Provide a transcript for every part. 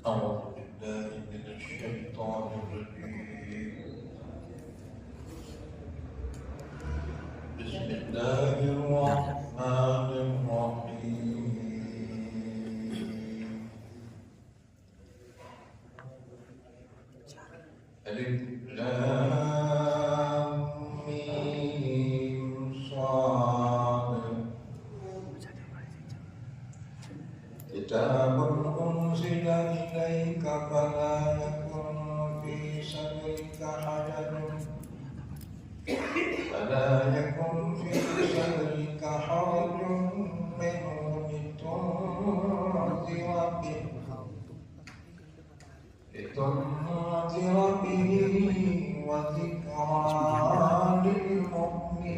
أعوذ بالله من الشيطان الرجيم. بسم الله الرحمن الرحيم. ألف لام ميم صاد. كتاب أنزل إليك فلا يكن في صدرك حرج منه لتنذر به وذكرى للمؤمنين.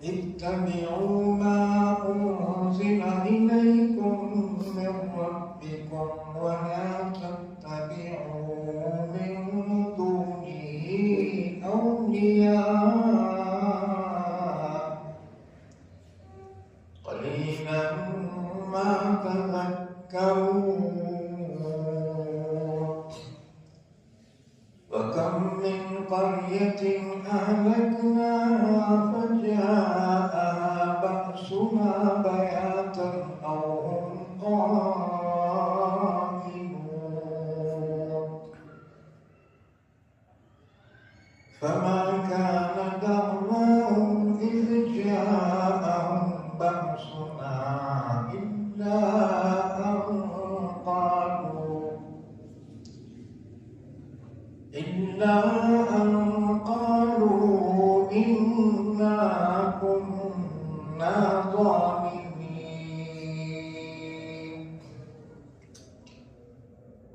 اتبعوا ما أنزل إليكم من ربكم ولا تتبعوا من دونه أولياء قليلا ما تذكرون. وكم من قرية أهلكناها فجاءها بأسنا بياتا أو هم قائلون. فما كان دعواهم إذ جاءهم بأسنا إلا أن قالوا إنا كنا ظالمين.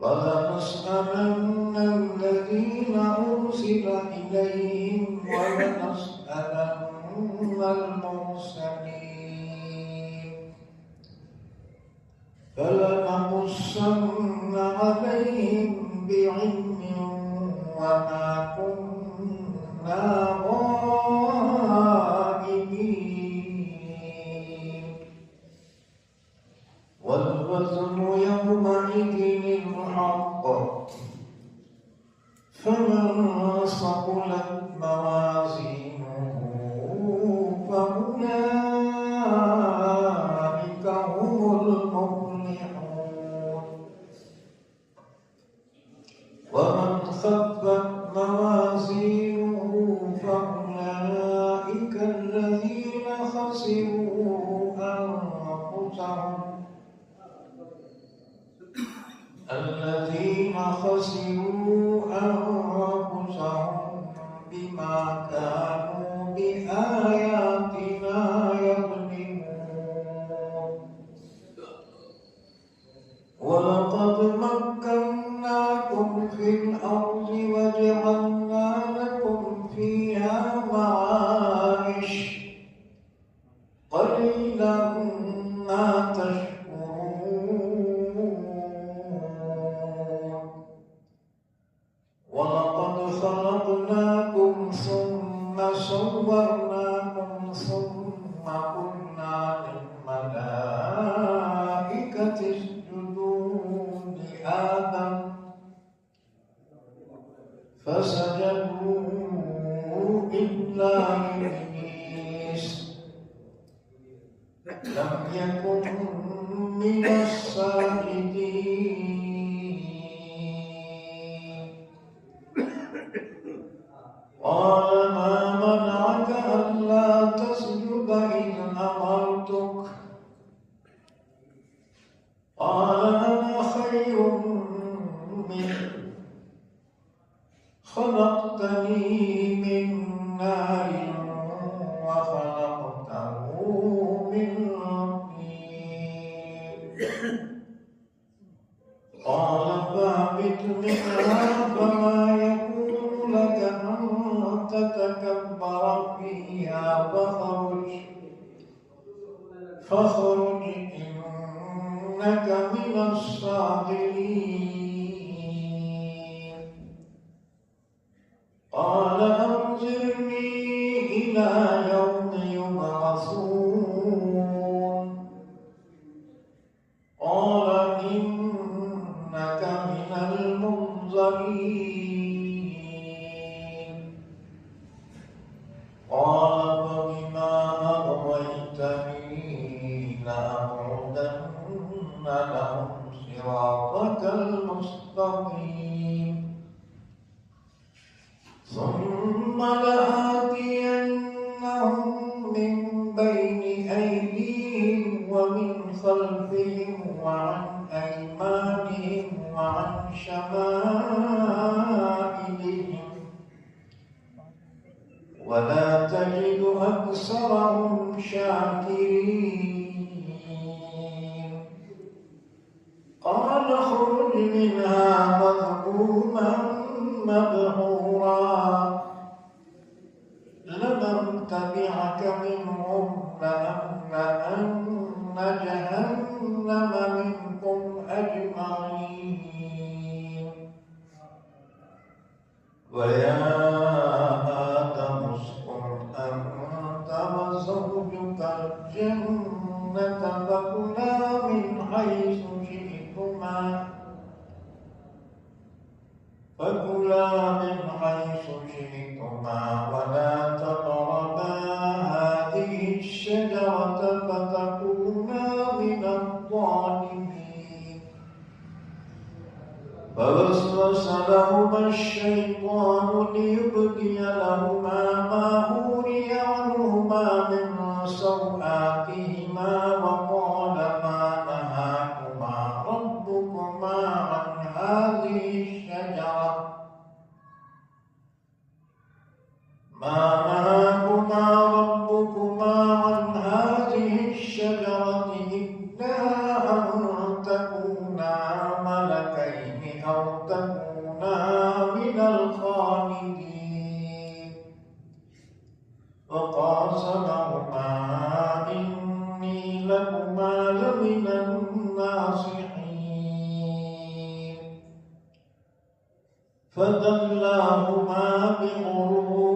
ولنسألن الذين أرسل إليهم ولنسألن المرسلين. فلنقصن عليهم بعلم وما كنا غائبين. والوزن يومئذ الحق فمن ثقلت موازينه فأولئك هم المفلحون. ومن خفت موازينه فأولئك الذين خسروا أنفسهم بما كانوا بآياتنا يظلمون. ولقد مكناكم في الأرض وجعلنا لكم فيها معايش قليلا ما تشكرون. ولقد خلقناكم ثم صورناكم ثم قلنا للملائكة اسجدوا لآدم فسجدوا إلا إبليس لم يكن من الساجدين. قال ما منعك ألا تسجد إذ أمرتك؟ قال أنا خير منه خلقتني من نار وخلقته من طين. قال فاهبط منها فما يكون لك أن تتكبر فيها فاخرج إنك من الصاغرين. قال أنظرني إلى يوم يبعثون. لأقعدن لهم صراطك المستقيم ثم لآتينهم من بين أيديهم ومن خلفهم وعن أيمانهم وعن شمائلهم ولا تجد أكثرهم شاكرين قال اخرج منها مذءوما مدحورا لمن تبعك منهم لأملأن جهنم منكم أجمعين ويا آدم اسكن أنت وزوجك الجنة فكلا من حيث شئتما ولا تقربا هذه الشجرة فتكونا من الظالمين فوسوس لهما الشيطان ليبدي لهما ما وري عنهما من سوآتهما وقال ما نهاكما ربكما عن هذه الشجرة إلا أن تكونا ملكين أو تكونا من الخالدين وقاسمهما إني لكما لمن الناصحين فدلاهما بغرور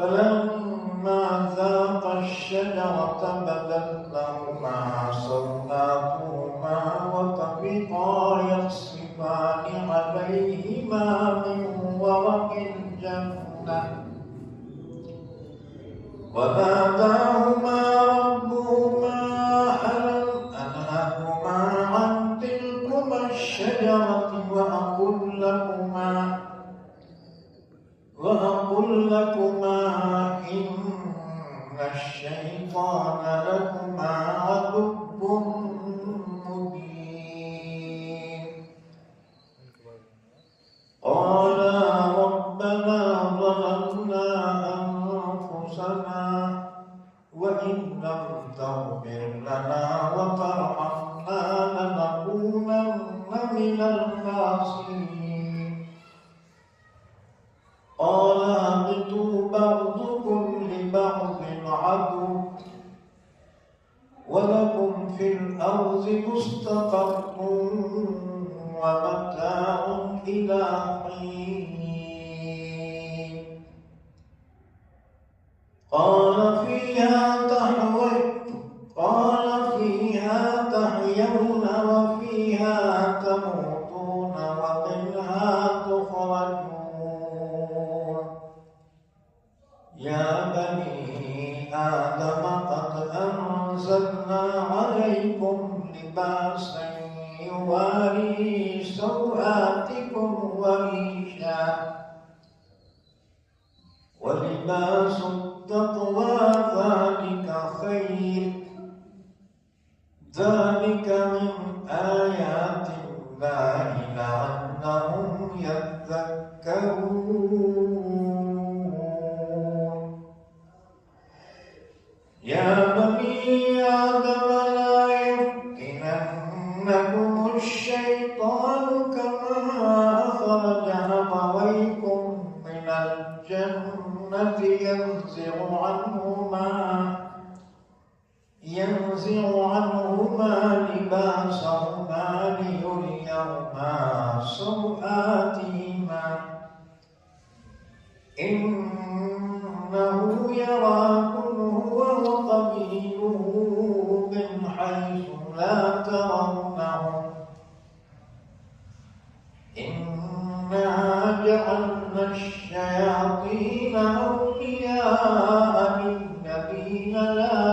فلما ذاقا الشجرة بدت لهما سوآتهما وطفقا يخصفان عليهما من ورق الجنة وناداهما ربهما ألم أنهكما عن تلكما الشجرة وأقل لكما إن الشيطان لكما عدو مبين قالا ربنا ظلمنا أنفسنا وإن لم تغفر لنا وترحمنا لنكونن من الخاسرين قال اهبطوا بعضكم لبعض عدو ولكم في الأرض مستقر ومتاع إلى حين قال فيها تحيون وفيها تموتون ومنها تخرجون يا بني آدم قد أنزلنا عليكم لباسا يواري سوآتكم وريشا ولباس التقوى ذلك خير ذلك من آيات الله لعلهم يذكرون يا بني آدم لا يفتننكم الشيطان كما أخرج أبويكم من الجنة ينزع عنهما لباسهما ليريهما سوآتهما إنه يراكم هو وقبيله من حيث لا ترونهم إنا جعلنا الشياطين أولياء للذين لا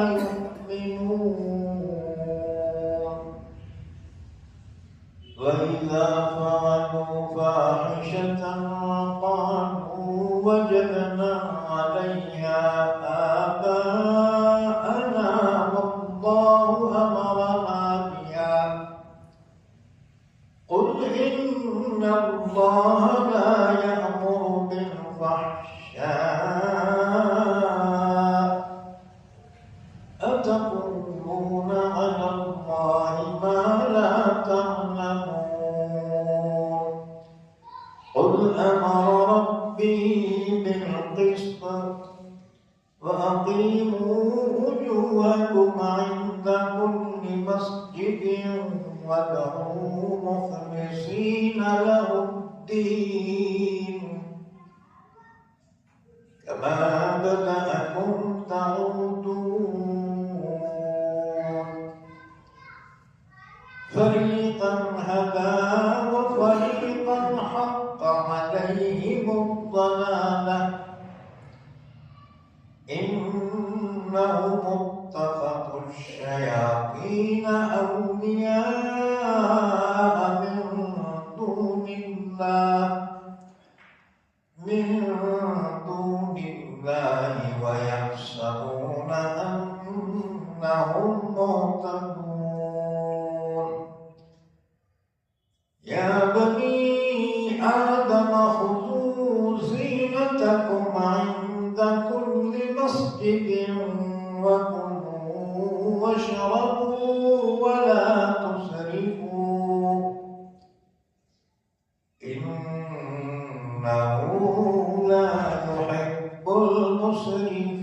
أتقولون على الله ما لا تعلمون قل أمر ربي بالقسط وأقيموا وجوهكم عند كل مسجد وادعوه مخلصين له الدين كما بدأكم تعودون فريقا هدى وفريقا حق عليهم الضلالة إنهم اتخذوا الشياطين أولياء من دون الله ويحسبون أنهم مهتدون يا بني آدم خذوا زينتكم عند كل مسجد وكلوا واشربوا ولا تسرفوا إنه لا يحب المسرفين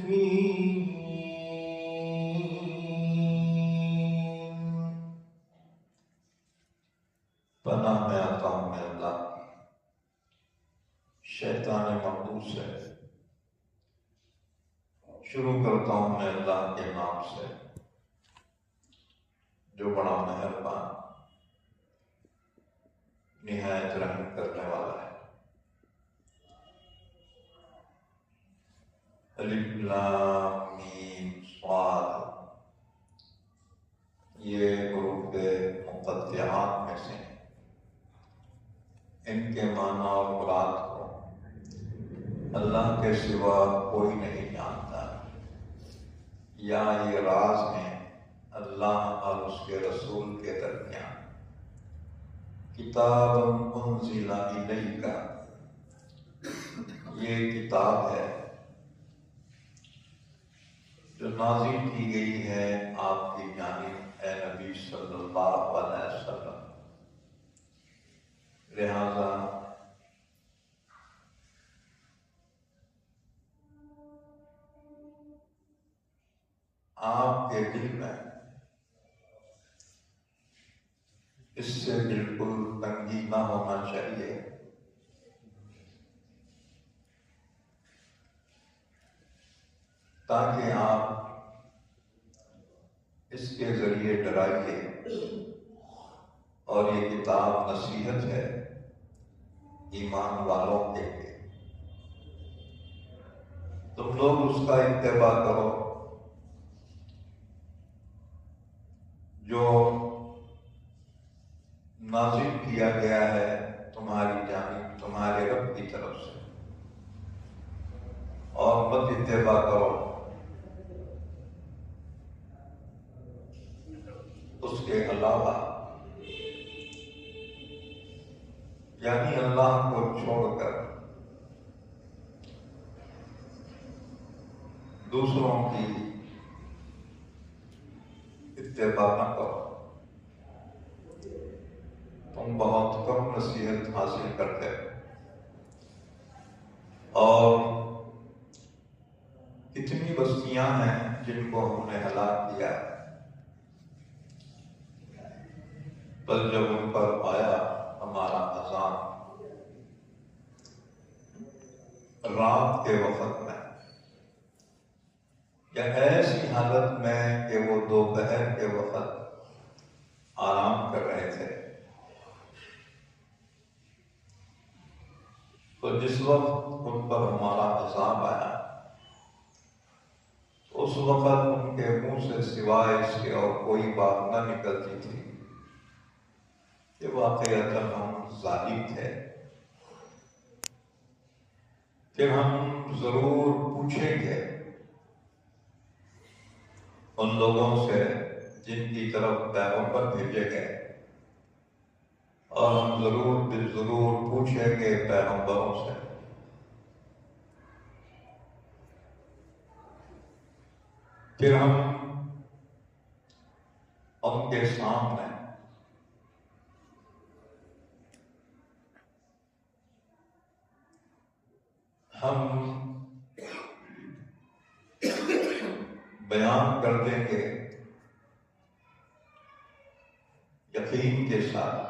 پناہ میں آتا ہوں میں اللہ شیطان مقدوس سے شروع کرتا ہوں میں اللہ کے نام سے جو بڑا مہربان نہایت رحم کرنے والا ہے۔ الف لام میم صاد یہ حروف مقطعات میں سے ہیں۔ ان کے معنی اور مراد کو اللہ کے سوا کوئی نہیں جانتا، یا یہ راز ہیں اللہ اور اس کے رسول کے درمیان۔ کتاب انزل الیک، یہ کتاب ہے جو نازل کی گئی ہے آپ کی جانب اے نبی صلی اللہ علیہ وسلم، لہذا آپ کے دل میں اس سے بالکل تنگی نہ ہونا چاہیے، تاکہ آپ اس کے ذریعے ڈرائیے، اور یہ کتاب نصیحت ہے ایمان والوں کے لیے۔ تم لوگ اس کا اتباع کرو جو نازل کیا گیا ہے تمہاری جانب تمہارے رب کی طرف سے، اور مت اتباع کرو اس کے علاوہ، یعنی اللہ کو چھوڑ کر دوسروں کی اتباع نہ کرو۔ تم بہت کم نصیحت حاصل کرتے ہو، اور کتنی بستیاں ہیں جن کو ہم نے ہلاک کیا، بس جب ان پر آیا ہمارا عذاب رات کے وقت میں، یا ایسی حالت میں کہ وہ دوپہر کے وقت آرام کر رہے تھے، تو جس وقت ان پر ہمارا عذاب آیا اس وقت ان کے منہ سے سوائے اس کے اور کوئی بات نہ نکلتی تھی کہ واقعتاً ہم ظالم تھے، پھر ہم ضرور پوچھیں گے ان لوگوں سے جن کی طرف پیغمبر بھیجے گئے، اور ہم ضرور پوچھیں گے پیغمبروں سے، پھر ہم ان کے سامنے ہم بیان کر دیں گے یقین کے ساتھ،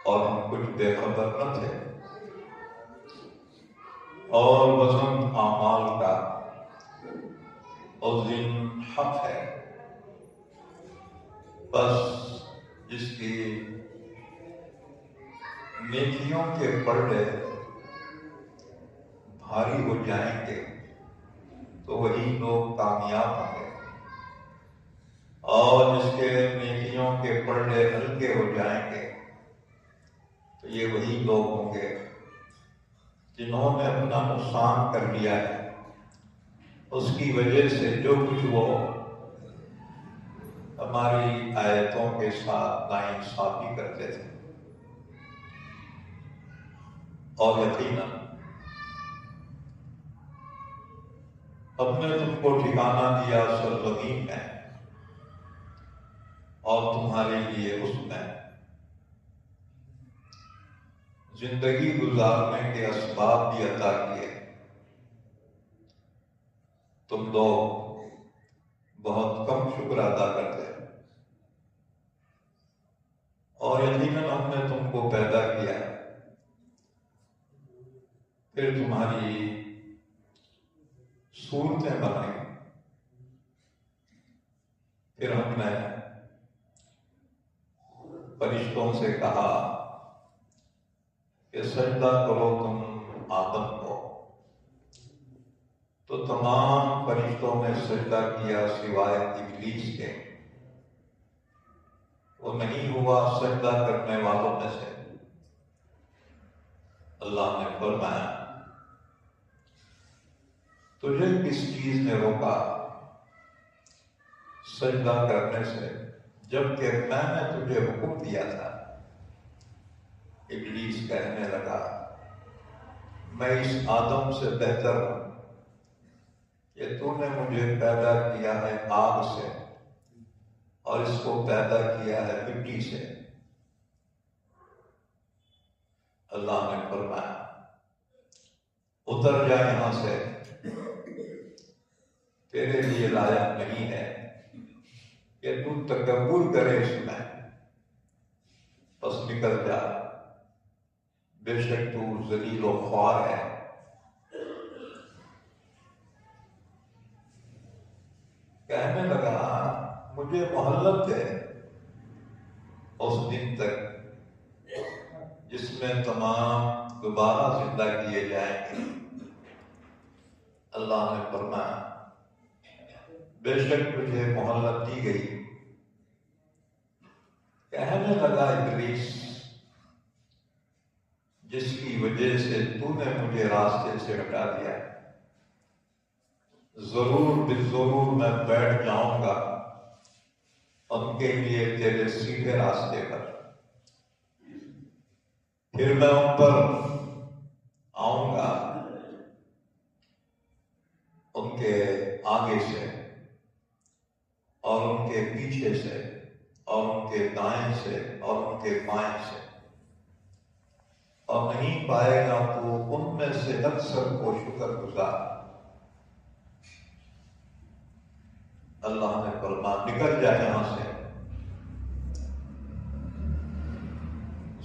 اور ہم کچھ بے خبر نہ تھے، اور وزن اعمال کا اس دن حق ہے، بس جس کی نیکیوں کے پلڑے بھاری ہو جائیں گے تو وہی لوگ کامیاب ہوں گے، اور جس کے نیکیوں کے پلڑے ہلکے ہو جائیں گے تو یہ وہی لوگ ہوں گے جنہوں نے اپنا نقصان کر لیا ہے اس کی وجہ سے جو کچھ وہ ہماری آیتوں کے ساتھ ناانصافی کرتے تھے۔ اور یقیناً ہم نے تم کو ٹھکانہ دیا سرزمین میں، اور تمہارے لیے اس میں زندگی گزارنے کے اسباب بھی عطا کیے، تم لوگ بہت کم شکر ادا کرتے ہیں۔ اور یقیناً ہم نے تم کو پیدا کیا، پھر تمہاری صورتیں بنائیں، پھر ہم نے فرشتوں سے کہا کہ سجدہ کرو تم آدم کو، تو تمام فرشتوں نے سجدہ کیا سوائے ابلیس کے، وہ نہیں ہوا سجدہ کرنے والوں میں سے۔ اللہ نے فرمایا تجھے کس چیز نے روکا سجدہ کرنے سے جبکہ میں نے تجھے حکم دیا تھا؟ ابلیس کہنے لگا میں اس آدم سے بہتر ہوں کہ تو نے مجھے پیدا کیا ہے آگ سے اور اس کو پیدا کیا ہے مٹی سے۔ اللہ نے فرمایا اتر جا یہاں سے، تیرے لیے لائق نہیں ہے کہ تو تکبر کرے اس میں، بس نکل جا، بے شک تو ذلیل و خوار ہے۔ کہنے لگا مجھے مہلت دے اس دن تک جس میں تمام دوبارہ زندہ کیے جائیں گے۔ اللہ نے فرمایا بے شک تجھے مہلت دی گئی۔ کہنے لگا ابلیس جس کی وجہ سے تو نے مجھے راستے سے ہٹا دیا، ضرور بالضرور میں بیٹھ جاؤں گا ان کے لیے تیرے سیدھے راستے پر، پھر میں ان پر آؤں گا ان کے آگے سے اور ان کے پیچھے سے اور ان کے دائیں سے اور ان کے بائیں سے، اور نہیں پائے گا تو ان میں سے اکثر کو شکر گزار۔ اللہ نے فرمایا نکل جا یہاں سے،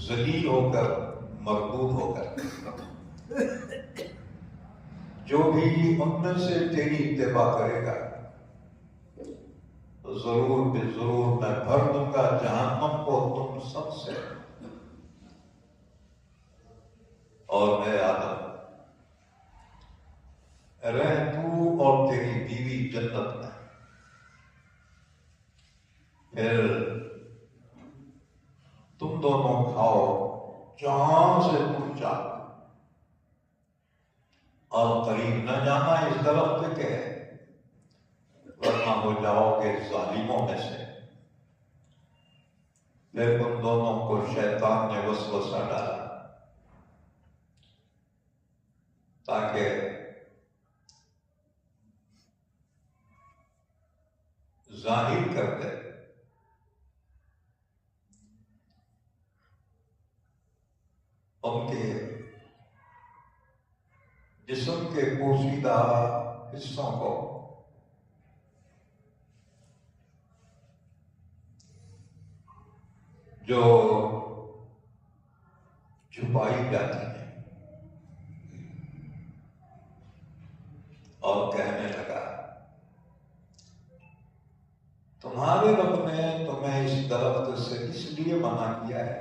ذلیل ہو کر مردود ہو کر، جو بھی ان میں سے تیری اتباع کرے گا تو ضرور بالضرور میں بھر دوں گا جہنم کو تم سب سے۔ اور اے آدم رہ تو اور تیری بیوی جنت میں، پھر تم دونوں کھاؤ جہاں سے تم چاہو، اور قریب نہ جانا اس درخت کے، ورنہ ہو جاؤ گے ظالموں میں سے۔ پھر ان دونوں کو شیطان نے وسوسہ ڈالا تاکہ ظاہر کرتے ان کے جسم کے پوشیدہ حصوں کو جو چھپائی جاتی ہیں، اور کہنے لگا تمہارے رب نے تمہیں اس درخت سے اس لیے منع کیا ہے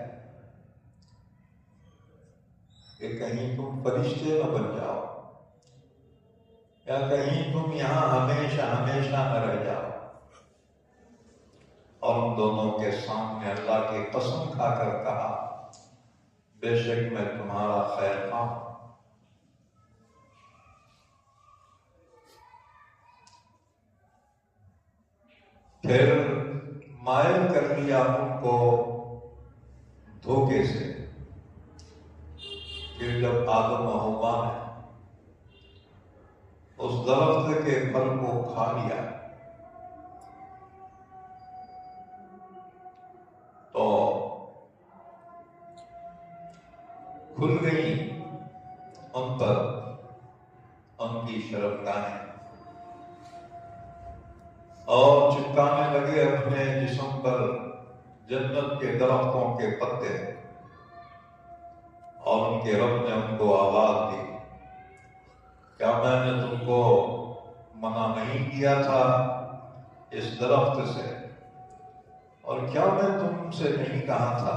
کہ کہیں تم فرشتے نہ بن جاؤ، یا کہیں تم یہاں ہمیشہ ہمیشہ نہ رہ جاؤ۔ اور ان دونوں کے سامنے اللہ کی قسم کھا کر کہا بے شک میں تمہارا خیر خواہ ہوں۔ پھر مائل کر لیا ان کو دھوکے سے۔ پھر جب آدم و حوا نے اس درخت کے پھل کو کھا لیا تو کھل گئی ان پر ان کی شرمگاہیں، اور چپکانے لگے اپنے جسم پر جنت کے درختوں کے پتے، اور ان کے رب نے ان کو آواز دی کیا میں نے تم کو منع نہیں کیا تھا اس درخت سے؟ اور کیا میں تم سے نہیں کہا تھا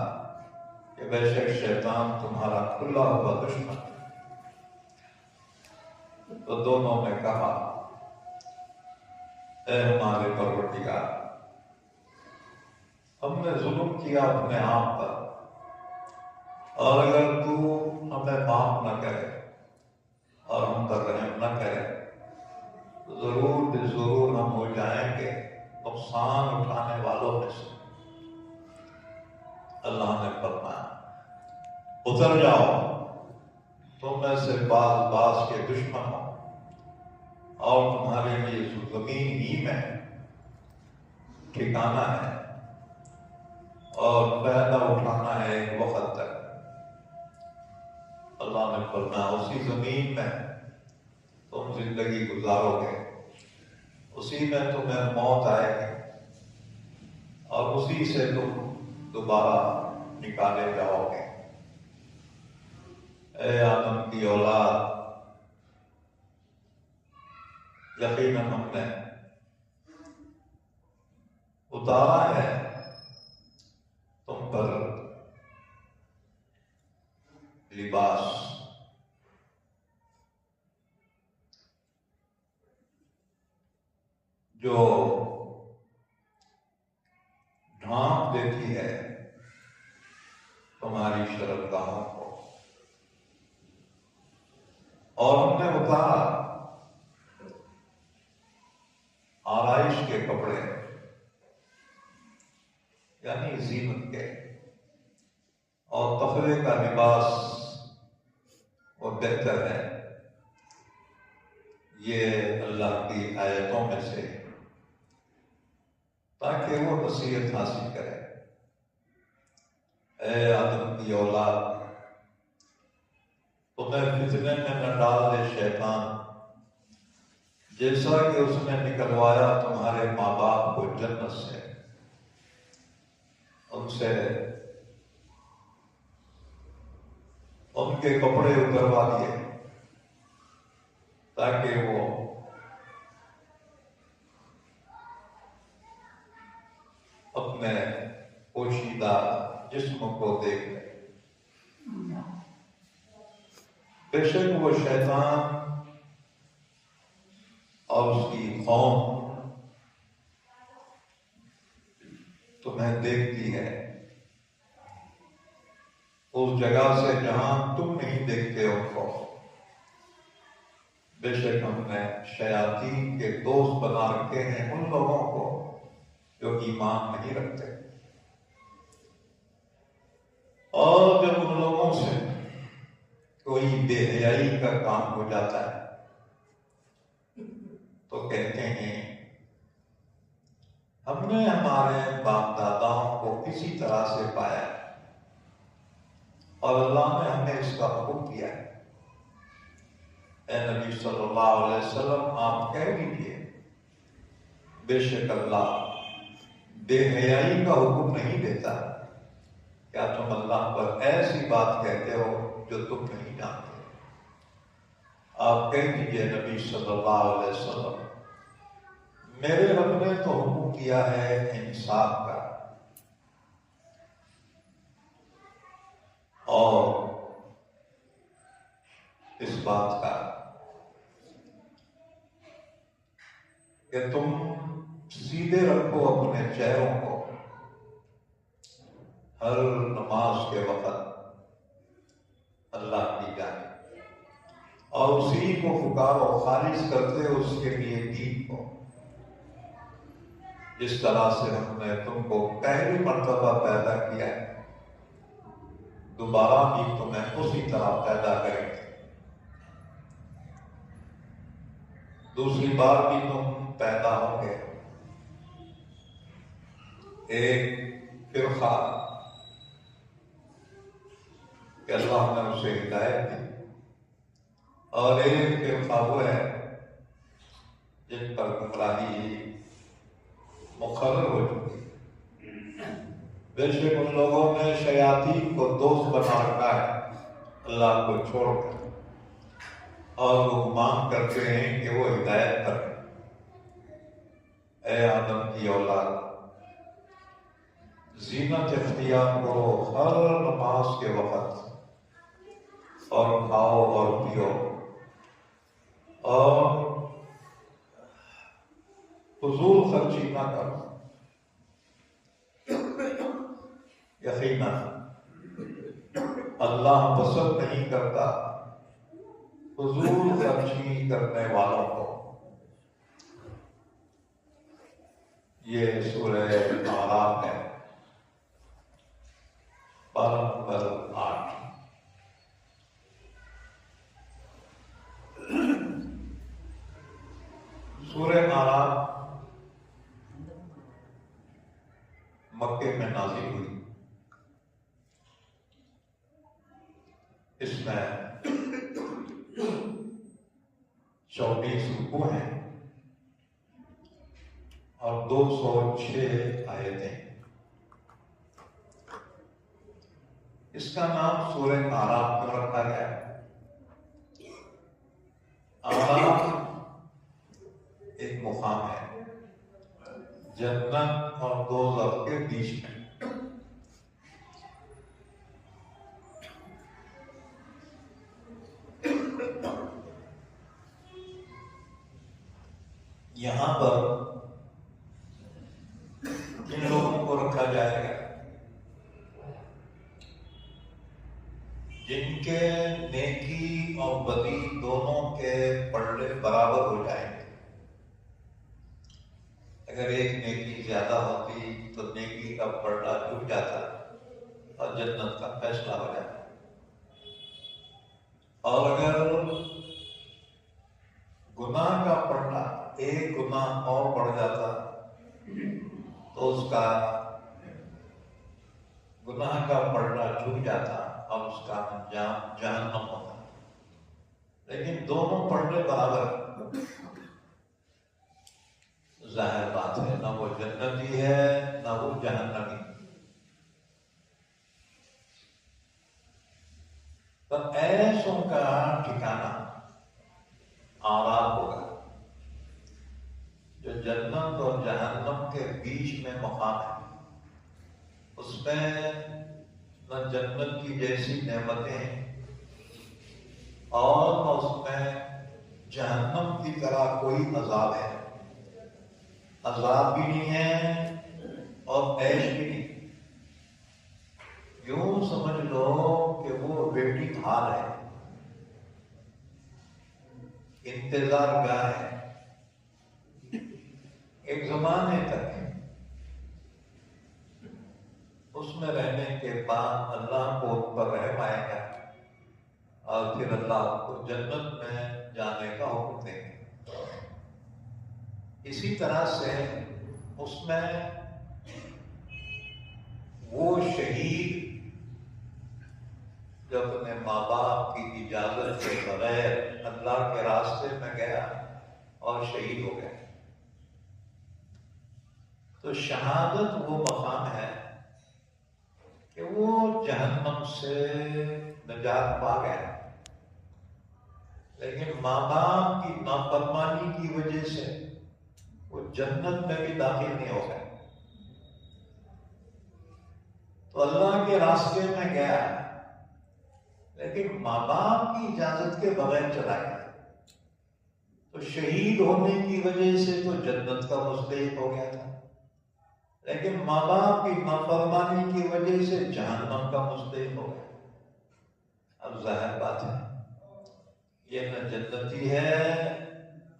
کہ بے شک شیطان تمہارا کھلا ہوا دشمن ہے؟ تو دونوں نے کہا اے ہمارے پروردگار، ہم نے ظلم کیا اپنے آپ پر، اور اگر تو ہمیں معاف نہ کرے اور ہم پر رحم نہ کرے تو ضرور بے ضرور ہم ہو جائیں گے نقصان اٹھانے والوں میں سے۔ اللہ نے فرمایا اتر جاؤ، تم میں سے باز کے دشمن ہو، اور تمہارے لیے زمین ہی میں ٹھکانا ہے اور فائدہ اٹھانا ہے ایک وقت تک۔ اللہ نے فرمایا اسی زمین میں تم زندگی گزارو گے، اسی میں تمہیں موت آئے گی، اور اسی سے تم دوبارہ نکالے جاؤ گے۔ اے آدم کی اولاد، یقیناً ہم نے اتارا ہے تم پر لباس، جو ڈھانپ دیتی ہے تمہاری شرمگاہوں کو، اور ہم نے اتارا آرائش کے کپڑے، یعنی زینت کے، اور تقوی کا لباس وہ بہتر ہے۔ یہ اللہ کی آیتوں میں سے تاکہ وہ نصیحت حاصل کرے۔ اے آدم کی اولاد، تمہیں فتنے میں نہ ڈال دے شیطان، جیسا کہ اس نے نکلوایا تمہارے ماں باپ کو جنت سے، ان سے ان کے کپڑے اتروا دیے تاکہ وہ اپنے پوشیدہ جسم کو دیکھ لے۔ بے شک وہ شیطان اور اس کی قوم تمہیں دیکھتی ہے اس جگہ سے جہاں تم نہیں دیکھتے ان کو۔ بے شک ہم نے شیاطین کے دوست بنا رکھے ہیں ان لوگوں کو جو ایمان نہیں رکھتے، اور جب ان لوگوں سے کوئی بے حیائی کا کام ہو جاتا ہے تو کہتے ہیں نے ہمارے باپ داداؤں کو کسی طرح سے پایا اور اللہ نے ہمیں اس کا حکم دیا ہے۔ اے نبی صلی اللہ علیہ وسلم، آپ کہہ دیجیے بے شک اللہ بے حیائی کا حکم نہیں دیتا۔ کیا تم اللہ پر ایسی بات کہتے ہو جو تم نہیں جانتے؟ آپ کہہ دیجیے نبی صلی اللہ علیہ وسلم، میرے رب نے تو حکم کیا ہے انصاف کا اور اس بات کا کہ تم سیدھے رکھو اپنے چہروں کو ہر نماز کے وقت اللہ کی جانب، اور اسی کو پکارو خالص کرتے اس کے لیے دین کو، جس طرح سے ہم نے تم کو پہلی مرتبہ پیدا کیا ہے دوبارہ بھی تمہیں اسی طرح پیدا کریں گے، دوسری بار بھی تم پیدا ہوں گے۔ ایک فرقہ کہ اللہ نے اسے ہدایت دی، اور ایک فرقہ وہ ہے جن پر گمراہی مقرر ہو چکی۔ بے شک ان لوگوں نے شیاطین کو دوست بنا رکھا ہے اللہ کو چھوڑ کر، اور وہ گمان کرتے ہیں کہ وہ ہدایت کریں۔ اے آدم کی اولاد، زینت اختیار کرو ہر نماز کے وقت، اور کھاؤ اور پیو اور فضول خرچی نہ کرو۔ یقیناً اللہ پسند نہیں کرتا فضول خرچی کرنے والوں کو۔ یہ سورہ اعراف ہے، پارہ نمبر 8۔ سورہ اعراف مکے میں نازل ہوئی۔ اس میں 24 رکوع ہیں اور 206 آیتیں۔ اس کا نام سورہ اعراف کیوں رکھا گیا ہے؟ اعراف ایک مقام ہے جنت اور دوزخ کے بیچ میں۔ یہاں پر جن لوگوں کو رکھا جائے گا جن کے نیکی اور بدی دونوں کے پلڑے برابر ہو جائیں گے۔ اگر ایک نیکی زیادہ ہوتی تو نیکی کا پلڑا ٹوٹ جاتا اور جنت کا فیصلہ ہو جاتا، اور اگر گناہ کا پلڑا ایک گناہ اور بڑھ جاتا تو اس کا گناہ کا پلڑا جھک جاتا اور اس کا انجام جہنم ہوتا۔ لیکن دونوں پلڑے برابر، ظاہر بات ہے نہ وہ جنتی ہے نہ وہ جہنمی۔ تو ایسوں کا ٹھکانہ اعراف ہوگا جو جنت اور جہنم کے بیچ میں مقام ہے۔ اس میں نہ جنت کی جیسی نعمتیں ہیں اور نہ اس میں جہنم کی طرح کوئی عذاب ہے۔ عذاب بھی نہیں ہے اور عیش بھی نہیں۔ یوں سمجھ لو کہ وہ ویٹنگ ہال ہے، انتظار گاہ ہے، ایک زمانے تک ہے۔ اس میں رہنے کے بعد اللہ کو ان پر رحم آئے گا اور پھر اللہ کو جنت میں جانے کا حکم دیں گے۔ اسی طرح سے اس میں وہ شہید جو اپنے ماں باپ کی اجازت کے بغیر اللہ کے راستے میں گیا اور شہید ہو گیا، تو شہادت وہ مقام ہے کہ وہ جہنم سے نجات پا گیا، لیکن ماں باپ کی نافرمانی کی وجہ سے وہ جنت میں بھی داخل نہیں ہو گئے، تو اللہ کے راستے میں گیا لیکن ماں باپ کی اجازت کے بغیر چلا گیا، تو شہید ہونے کی وجہ سے تو جنت کا مستحق ہو گیا تھا، لیکن ماں باپ کی نافرمانی کی وجہ سے جہنم کا مستحق ہو گیا۔ اب ظاہر بات ہے یہ نہ جنتی ہے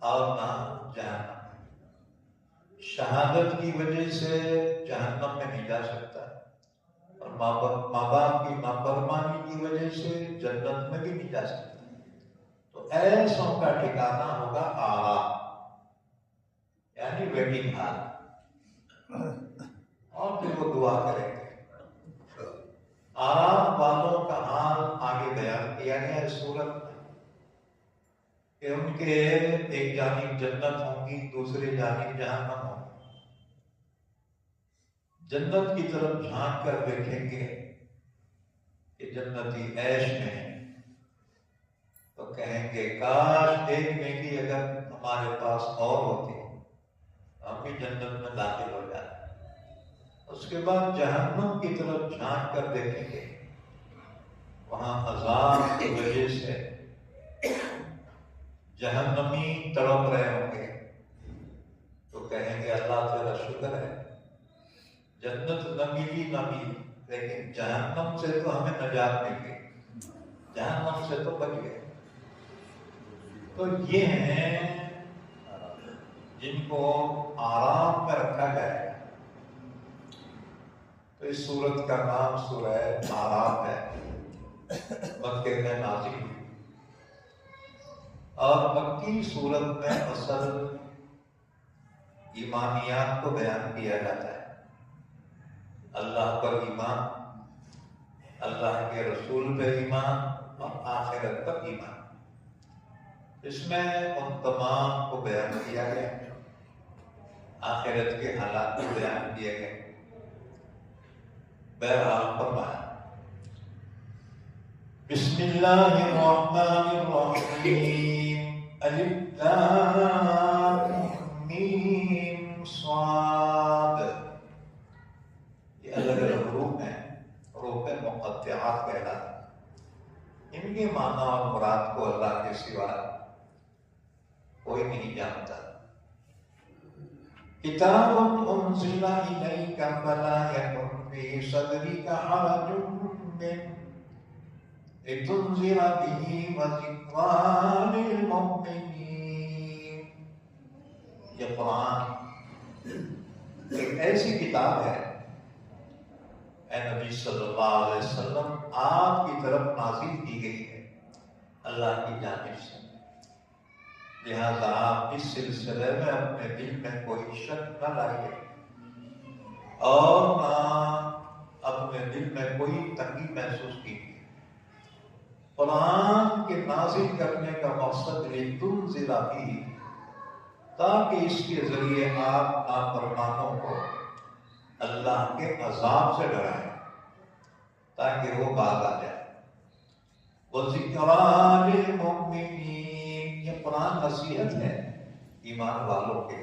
اور نہ جہنم، شہادت کی وجہ سے جہنم میں نہیں جا سکتا اور ماں باپ کی نافرمانی کی وجہ سے جنت میں بھی نہیں جا سکتا، تو ایسوں کا ٹھکانہ ہوگا آرام، یعنی ویٹنگ ہال، اور پھر وہ دعا کریں گے۔ آرام والوں کا حال آگے بیان کیا گیا ہے سورت میں کہ ان کے ایک جانب جنت ہوں گی، دوسری جانب جہنم ہوں گی۔ جنت کی طرف جھانک کر دیکھیں گے کہ جنتی عیش میں ہے، تو کہیں گے کاش ایک نیکی اگر ہمارے پاس اور ہوتی ہم بھی جنت میں داخل ہو جاتے۔ اس کے بعد جہنم کی طرف جھانک کر دیکھیں گے، وہاں عذاب کی وجہ سے جہنمی تڑپ رہے ہوں گے، تو کہیں گے اللہ تیرا شکر ہے جنت نہ ملی لیکن جہنم سے تو ہمیں نجات مل گئی، جہنم سے تو بچ گئے۔ تو یہ ہیں جن کو آرام میں رکھا جائے گا۔ تو اس سورت کا نام سورہ آرام ہے، مکے میں نازل ہوئی، اور مکی صورت میں اصل ایمانیات کو بیان کیا جاتا ہے، اللہ پر ایمان، اللہ کے رسول پہ ایمان اور آخرت پر ایمان۔ اس میں ان تمام کو بیان کیا گیا، آخرت کے حالات کو بیان کیے گئے۔ بہرحال فرمایا بسم اللہ الرحمن الرحیم الف لام میم صاد، یہ الگ الگ حروف ہیں، حروف مقطعات کہلاتے ہیں، ان کے معنی اور مراد کو اللہ کے سوا کوئی نہیں جانتا۔ کتاب انزل الیک فلا یکن فی صدرک حرج منہ لتنذر به وذکریٰ للمؤمنین۔ یہ قرآن ایک ایسی کتاب ہے اے نبی صلی اللہ علیہ وسلم، آپ کی طرف نازل کی گئی ہے اللہ کی جانب سے، لہذا آپ اس سلسلے میں اپنے دل میں کوئی شک نہ لائیے اور نہ اپنے دل میں کوئی تنگی محسوس کیجیے۔ قرآن کے نازل کرنے کا مقصد لتنذر بہ، تاکہ اس کے ذریعے آپ نافرمانوں کو اللہ کے عذاب سے ڈرائیں تاکہ وہ باز آ جائے۔ وَذِكْرَىٰ لِلْمُؤْمِنِينَ، یہ قرآن نصیحت ہے ایمان والوں کے۔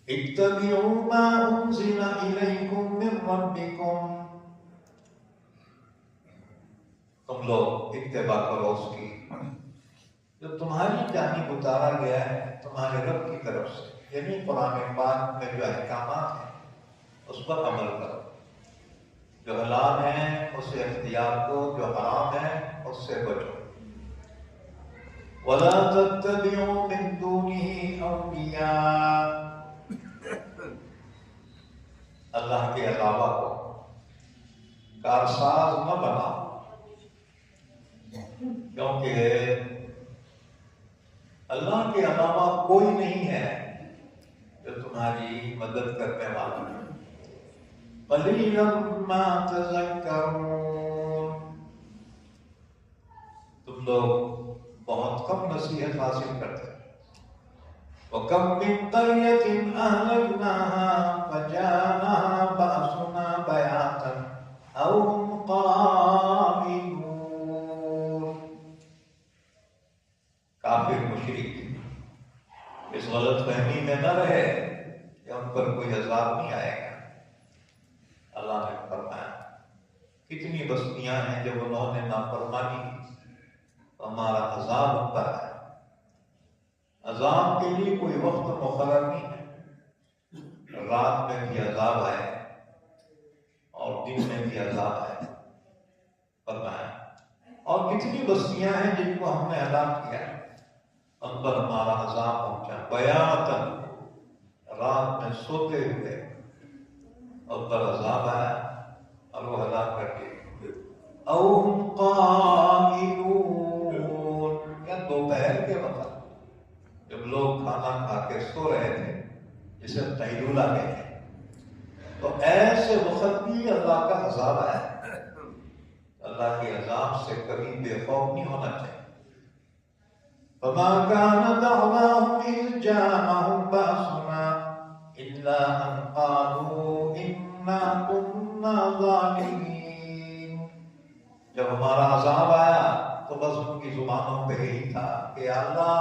اتَّبِعُوا مَا أُنزِلَ إِلَيْكُم مِّن رَّبِّكُمْ، تم لوگ اتباع کرو اس کی جو تمہاری جانب اتارا گیا ہے تمہارے رب کی طرف سے، یعنی قرآن پاک میں جو احکامات ہیں اس پر عمل کرو، جو حلال ہیں اسے اختیار کرو، جو حرام ہے اس سے بچو۔ وَلَا تَتَّبِعُوا مِن دُونِهِ أَوْلِيَاءَ، اللہ کے علاوہ کو کارساز نہ بناؤ، کیونکہ اللہ کے علاوہ کوئی نہیں ہے جو تمہاری مدد کرنے والا ہے۔ قلیلا ما تذکرون، تم لوگ بہت کم نصیحت حاصل کرتے ہیں۔ وَكَمْ مِنْ قَرْيَةٍ أَهْلَكْنَاهَا فَجَاءَهَا بَأْسُنَا بَيَاتًا أَوْ هُمْ قَائِلُونَ۔ کافر مشرک اس غلط فہمی میں نہ رہے کہ ان پر کوئی عذاب نہیں آئے گا۔ اللہ نے فرمایا کتنی بستیاں ہیں جب انہوں نے نافرمانی کی تو ہمارا عذاب ان پر آیا۔ عذاب کے لیے کوئی وقت مقرر نہیں ہے، رات میں بھی عذاب آئے اور دن میں بھی عذاب آئے فرمایا۔ اور کتنی بستیاں ہیں جن کو ہم نے ہلاک کیا، ان پر ہمارا عذاب پہنچا بیاتاً، رات میں سوتے ہوئے ان پر عذاب آیا اور وہ ہلاک کر کے او ہم قائلون، یا دوپہر کے وقت جب لوگ کھانا کھا کے سو رہے تھے جسے قیلولہ کہتے ہیں، تو ایسے وقت بھی اللہ کا عذاب آیا۔ اللہ کے عذاب سے کبھی بے خوف نہیں ہونا چاہیے۔ فَمَا كَانَ دَعْوَاهُمْ إِذْ جَاءَهُمْ بَأْسُنَا إِلَّا أَنْ قَالُوا إِنَّا كُنَّا ظَالِمِينَ، جب ہمارا عذاب آیا تو بس ان کی زبانوں پہ یہی تھا کہ اللہ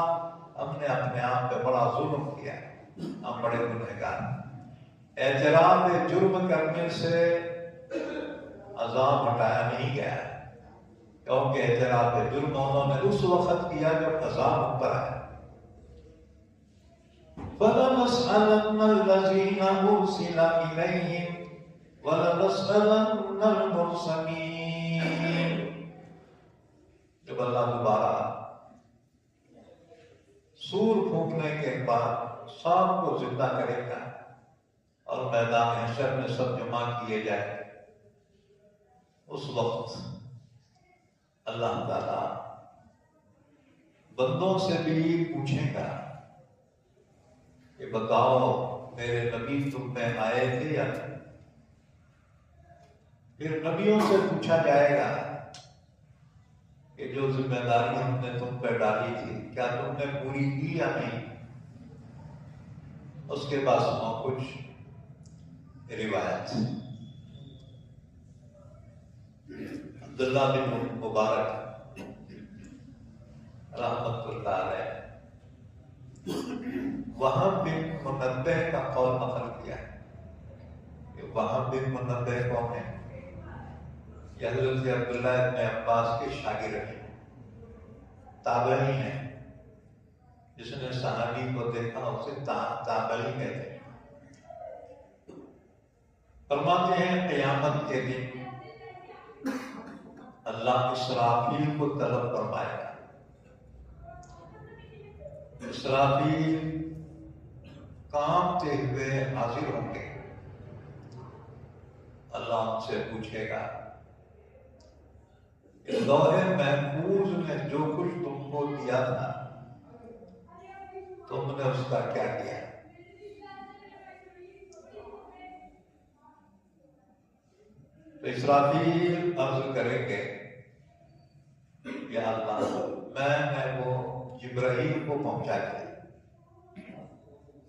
ہم نے اپنے آپ پہ بڑا ظلم کیا، ہم بڑے گنہگار۔ اعتراف جرم کرنے سے عذاب ہٹایا نہیں گیا، کیونکہ اعتراف جرم انہوں نے اس وقت کیا جب عذاب ان پر آیا۔ فَلَنَسْأَلَنَّ الَّذِينَ أُرْسِلَ إِلَيْهِمْ وَلَنَسْأَلَنَّ الْمُرْسَلِينَ، جب اللہ دوبارہ سور پھونکنے کے بعد سب کو زندہ کرے گا اور میدان حشر میں سب جمع کیے جائیں، اس وقت اللہ تعالیٰ بندوں سے بھی پوچھے گا کہ بتاؤ میرے نبی تم میں آئے تھے یا نہیں؟ پھر نبیوں سے پوچھا جائے گا کہ جو ذمہ داری ہم نے تم پہ ڈالی تھی کیا تم نے پوری کی یا نہیں؟ اس کے بعد سنو کچھ روایت۔ عبداللہ بن مبارک رحمت اللہ علیہ وہاں بن منبہ کا قول نقل کیا ہے کہ وہاں بن منبہ کون ہے؟ یہ حضرت عبداللہ ابن عباس کے شاگرد ہیں، تابعی ہیں، جس نے صحابی کو دیکھا اسے تابعی کہتے ہیں۔ فرماتے ہیں قیامت کے دن اللہ اسرافیل کو طلب فرمائے گا۔ اسرافیل کانپتے ہوئے حاضر ہوں گے، اللہ ان سے پوچھے گا کہ لوح محفوظ نے جو کچھ تم کو دیا تھا تم نے اس کا کیا کیا؟ تو اسرافیل عرض کریں گے یا اللہ میں نے وہ جبرائیل کو پہنچا دیا،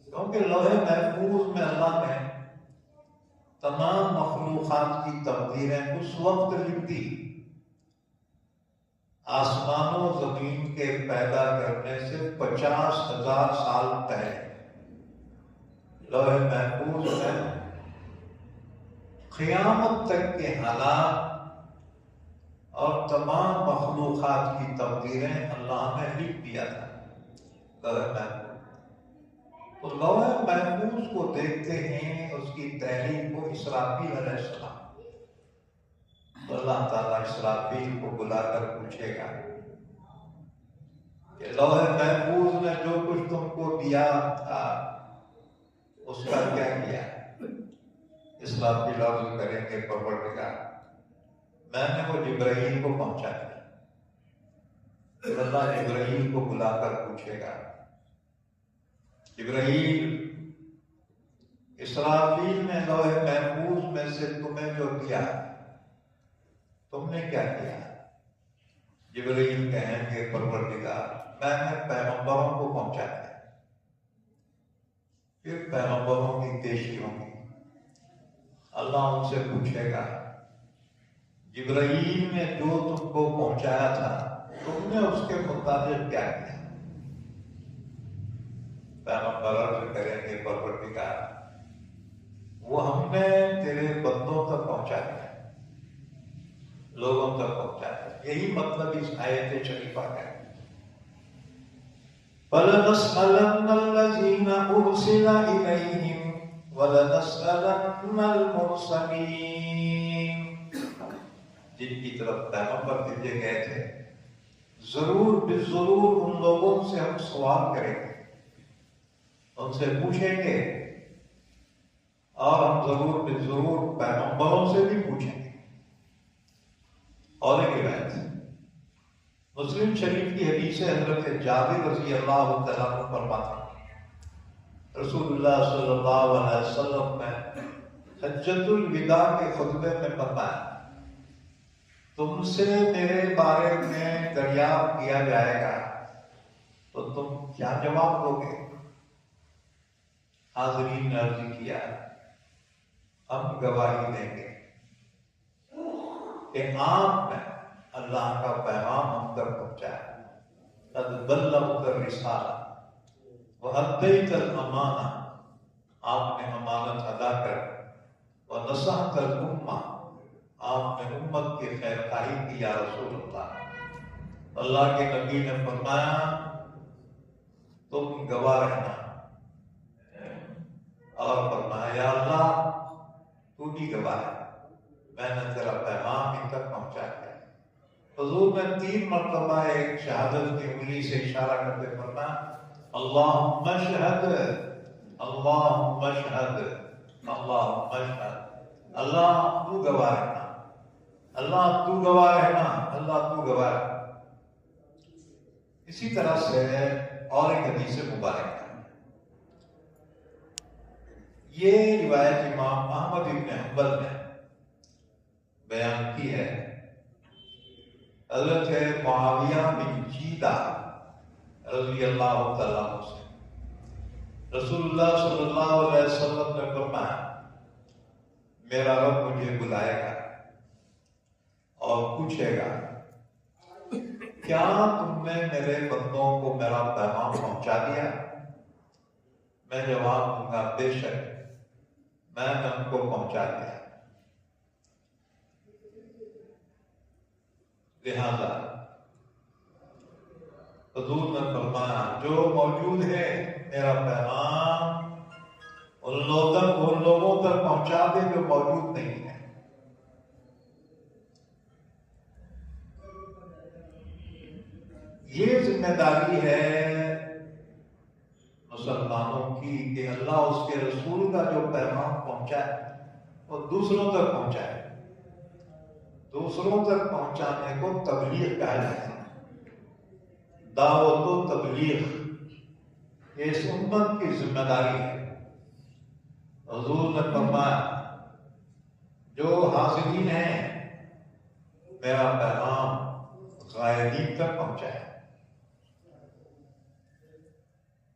کیونکہ لوح محفوظ میں اللہ نے تمام مخلوقات کی تقدیریں اس وقت لکھ دی، آسمان و زمین کے پیدا کرنے سے 50,000 سال پہلے لوح محفوظ میں قیامت تک کے حالات اور تمام مخلوقات کی تقدیریں اللہ نے لکھ دیا تھا لوح محفوظ۔ تو لوح محفوظ کو دیکھتے ہیں، اس کی تحریر کو اسرافیل علیہ السلام، تو اللہ تعالیٰ اسرافیل کو بلا کر پوچھے گا کہ لوح محفوظ نے جو کچھ تم کو دیا تھا اس کا کیا کیا؟ اسرافیل عرض کریں گے پروردگار میں نے وہ جبرائیل کو پہنچا دیا۔ پھر اللہ جبرائیل کو بلا کر پوچھے گا جبرائیل اسرافیل نے لوح محفوظ میں سے تمہیں جو دیا تم نے کیا کیا؟ جبرائیل کہیں گے پروردگار میں نے پیغمبروں کو پہنچایا، پھر پیغمبروں کی پیشی ہوگی، اللہ ان سے پوچھے گا جبرائیل نے جو تم کو پہنچایا تھا تم نے اس کے مطابق کیا کیا؟ پیغمبر عرض کریں گے پروردگار وہ ہم نے تیرے بندوں تک پہنچا دیا، لوگوں تک پہنچا دیا۔ یہی مطلب اس آیت شریفہ کا ہے۔ فَلَنَسْأَلَنَّ الَّذِينَ أُرْسِلَ إِلَيْهِمْ وَلَنَسْأَلَنَّ الْمُرْسَلِينَ، جن کی طرف پیغمبر بھیجے گئے تھے ضرور بالضرور ان لوگوں سے ہم سوال کریں گے، ان سے پوچھیں گے، اور ہم ضرور بالضرور پیغمبروں سے بھی پوچھیں گے۔ اور ایک روایت مسلم شریف کی حدیث ہے، حضرت جابر رضی اللہ تعالیٰ عنہ فرماتے ہیں رسول اللہ صلی اللہ علیہ وسلم نے حجۃ الوداع کے خطبے میں فرمایا تم سے میرے بارے میں دریافت کیا جائے گا تو تم کیا جواب دو گے؟ حاضرین نے عرض کیا ہم گواہی دیں گے کہ آپ نے اللہ کا پیغام ہم تک پہنچایا، قد بلغت الرسالہ وأدیت الامانہ، آپ نے امانت ادا کر ونصحت الامہ، آپ نے امت کی خیر خواہی کی یا رسول اللہ۔ اللہ کے نبی نے فرمایا تم گواہ رہنا، اور فرمایا یا اللہ تو بھی گواہ ہے میں نے تیرا پیغام ان تک پہنچا دیا۔ حضور نے 3 مرتبہ ایک شہادت کی انگلی سے اشارہ کرتے فرمایا اللہم اشہد، اللہم اشہد، اللہم اشہد، اللہ تو گواہ رہنا، اللہ تو گواہ رہنا، اللہ تو گواہ رہنا۔ اسی طرح سے اور ایک حدیث مبارک ہے، یہ روایت امام احمد بن حنبل نے بیان کی ہے حضرت معاویہ بن جیدہ رضی اللہ تعالیٰ عنہ سے رسول اللہ صلی اللہ علیہ وسلم نے فرمایا میرا رب مجھے بلائے گا اور پوچھے گا کیا تم نے میرے بندوں کو میرا پیغام پہنچا دیا؟ میں جواب دوں گا بے شک میں نے ان کو پہنچا دیا۔ لہذا حضور نے فرمایا جو موجود ہے میرا پیغام ان لوگوں تک پہنچا دے جو موجود نہیں ہے۔ یہ ذمہ داری ہے مسلمانوں کی کہ اللہ اس کے رسول کا جو پیغام پہنچائے وہ دوسروں تک پہنچائے۔ دوسروں تک پہنچانے کو تبلیغ کہا جاتا ہے۔ دعوت و تبلیغ اس امت کی ذمہ داری ہے۔ حضور نے فرمایا جو حاضرین ہیں میرا پیغام غائبین تک پہنچائے،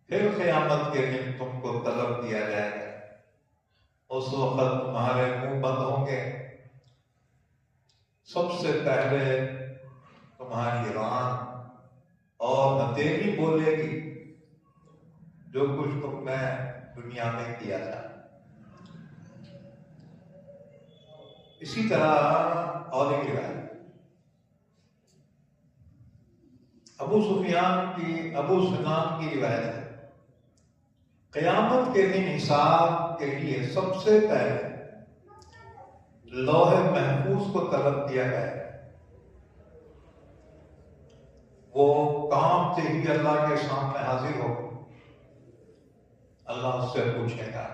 پھر قیامت کے دن تم کو طلب دیا جائے گا، اس وقت تمہارے منہ بند ہوں گے، سب سے پہلے تمہاری ران اور ہتھیلی بولے گی جو کچھ تم نے دنیا میں کیا تھا۔ اسی طرح اور ایک روایت ابو سفیان کی روایت ہے قیامت کے دن حساب کے لیے سب سے پہلے لوح محفوظ کو طلب دیا گیا ہے۔ وہ کام سے ہی اللہ کے سامنے حاضر ہو، اللہ اس سے پوچھے گا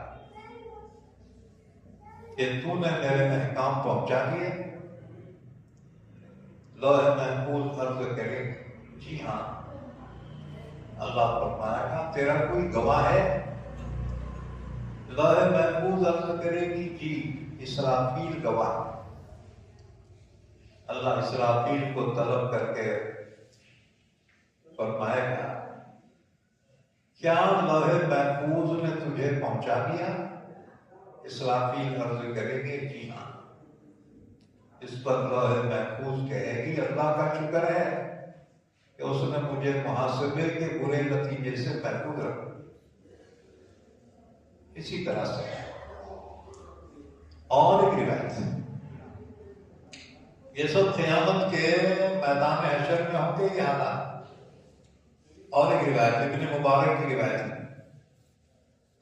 کہ تو نے میرے احکام پہنچا دیے؟ لوح محفوظ عرض کرے جی ہاں۔ اللہ فرمائے گا تیرا کوئی گواہ ہے؟ لوح محفوظ عرض کرے گی جی اسرافیل گواہ. اللہ اسرافیل کو طلب کر کے فرمائے گا کیا لوح محفوظ نے تجھے پہنچا دیا؟ اسرافیل عرض کرے گے جی ہاں. اس پر لوح محفوظ کہے گی اللہ کا شکر ہے کہ اس نے مجھے محاسبے کے برے نتیجے سے محفوظ رکھا. اسی طرح سے اور ایک روایت، یہ سب قیامت کے میدان حشر میں ہوں گے یہ حالات. اور ایک روایت ابن مبارک کی روایت ہے،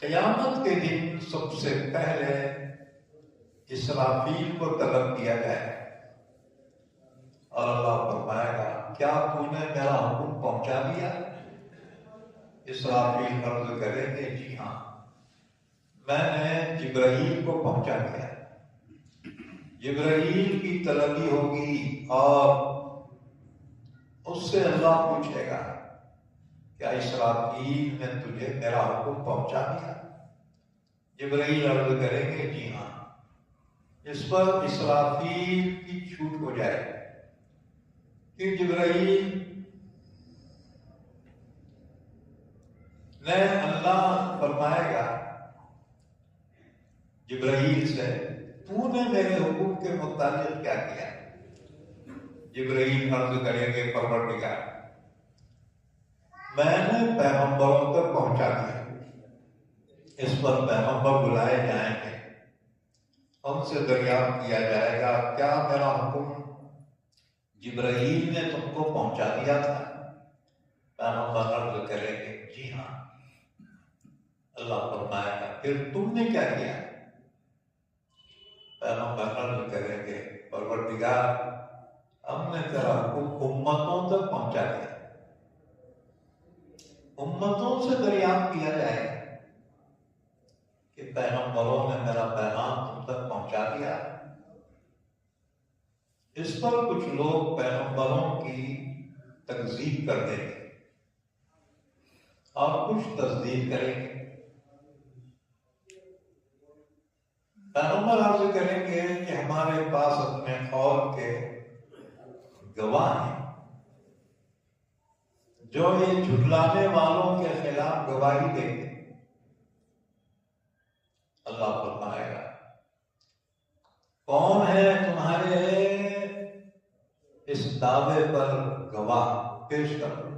قیامت کے دن سب سے پہلے اسرافیل کو طلب کیا جائے گا اور اللہ فرمائے گا کیا تو نے میرا حکم پہنچا دیا؟ اسرافیل عرض کریں گے جی ہاں میں نے جبرائیل کو پہنچا دیا. جبرائیل کی طلبی ہوگی اور اس سے اللہ پوچھے گا کیا اسرافیل نے تجھے میرا حکم پہنچا دیا؟ جبرائیل عرض کریں گے جی ہاں. اس پر اسرافیل کی چھوٹ ہو جائے کہ جبرائیل نے اللہ فرمائے گا جبرائیل سے تو نے میرے حکم کے مطابق کیا کیا؟ جبرائیل عرض کریں گے پروردگار میں نے پیغمبروں تک پہنچا دیا. اس پر پیغمبر بلائے جائیں گے، ان سے دریافت کیا جائے گا کیا میرا حکم جبرائیل نے تم کو پہنچا دیا تھا؟ پیغمبر عرض کریں گے جی ہاں. اللہ فرمائے گا پھر تم نے کیا کیا؟ پیغمبر عرض کریں گے پروردگار ہم نے تیرا حکم امتوں تک پہنچا دیا. امتوں سے دریافت کیا جائے گا کہ پیغمبروں نے میرا پیغام تم تک پہنچا دیا. اس پر کچھ لوگ پیغمبروں کی تکذیب کر دیں گے اور کچھ تصدیق کریں گے. پیغمبر عرض کریں گے کہ ہمارے پاس اپنے قول کے گواہ ہیں جو یہ جھٹلانے والوں کے خلاف گواہی دیں گے. اللہ فرمائے گا کون ہے تمہارے اس دعوے پر گواہ؟ پیش کرو.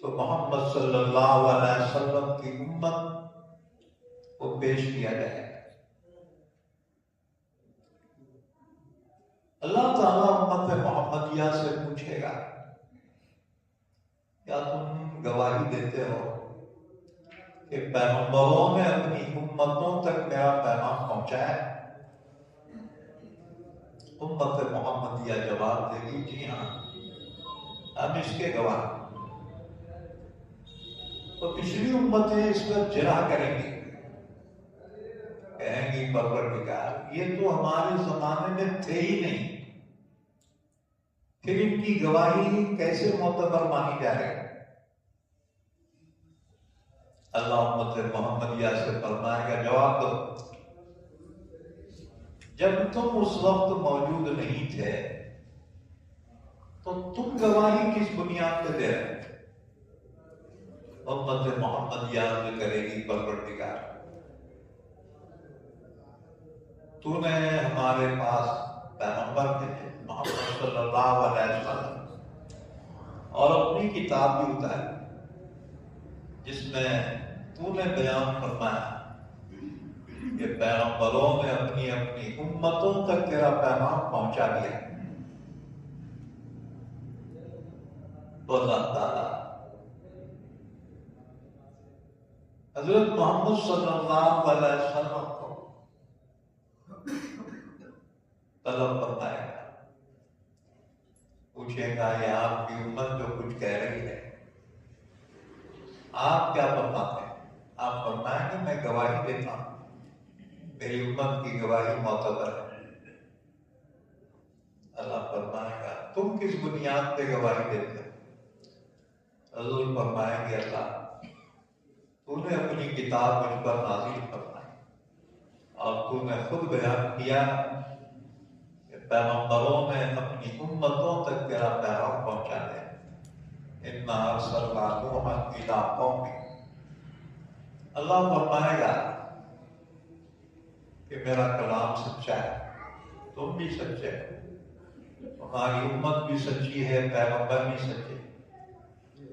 تو محمد صلی اللہ علیہ وسلم کی امت کو پیش کیا جائے گا. اللہ تعالیٰ امت محمدیہ سے پوچھے گا کیا تم گواہی دیتے ہو کہ پیغمبروں نے اپنی امتوں تک میرا پیغام پہنچایا؟ امت محمدیہ جواب دے گی جی ہاں ہم اس کے گواہ. تو پچھلی امتیں اس پر جرح کریں گی، کہیں گی پروردگار یہ تو ہمارے زمانے میں تھے ہی نہیں، پھر ان کی گواہی کیسے معتبر مانی جا رہی؟ اللہ امت محمدیہ سے فرمائے گا جواب دو جب تم اس وقت موجود نہیں تھے تو تم گواہی کس بنیاد پہ دے رہے؟ امت محمدیہ عرض کرے گی پروردگار تو نے ہمارے پاس پیغمبر بھیجے محمد صلی اللہ علیہ وسلم اور اپنی کتاب بھی اتاری جس میں تو نے بیان فرمایا کہ پیغمبروں نے اپنی اپنی امتوں تک تیرا پیغام پہنچا دیا. تو اللہ تعالیٰ حضرت محمد صلی اللہ علیہ وسلم کو طلب فرمائے گا، پوچھے گا یہ آپ کی امت جو کچھ کہہ رہی ہے آپ کیا فرماتے ہیں؟ آپ فرمائیں گے میں گواہی دیتا ہوں میری امت کی گواہی معتبر ہے. اللہ فرمائے گا تم کس بنیاد پہ گواہی دیتے ہو؟ حضور فرمائیں گے اللہ تو نے اپنی کتاب مجھ پر نازل فرمائی اور تو نے خود بیان کیا کہ پیغمبروں نے اپنی امتوں تک تیرا پیغام پہنچا دے. اِنَّا أَرْسَلْنَا نُوحًا إِلَىٰ قَوْمِهِ. اللہ فرمائے گا کہ میرا کلام سچا ہے، تم بھی سچے ہو، تمہاری امت بھی سچی ہے، پیغمبر بھی سچے.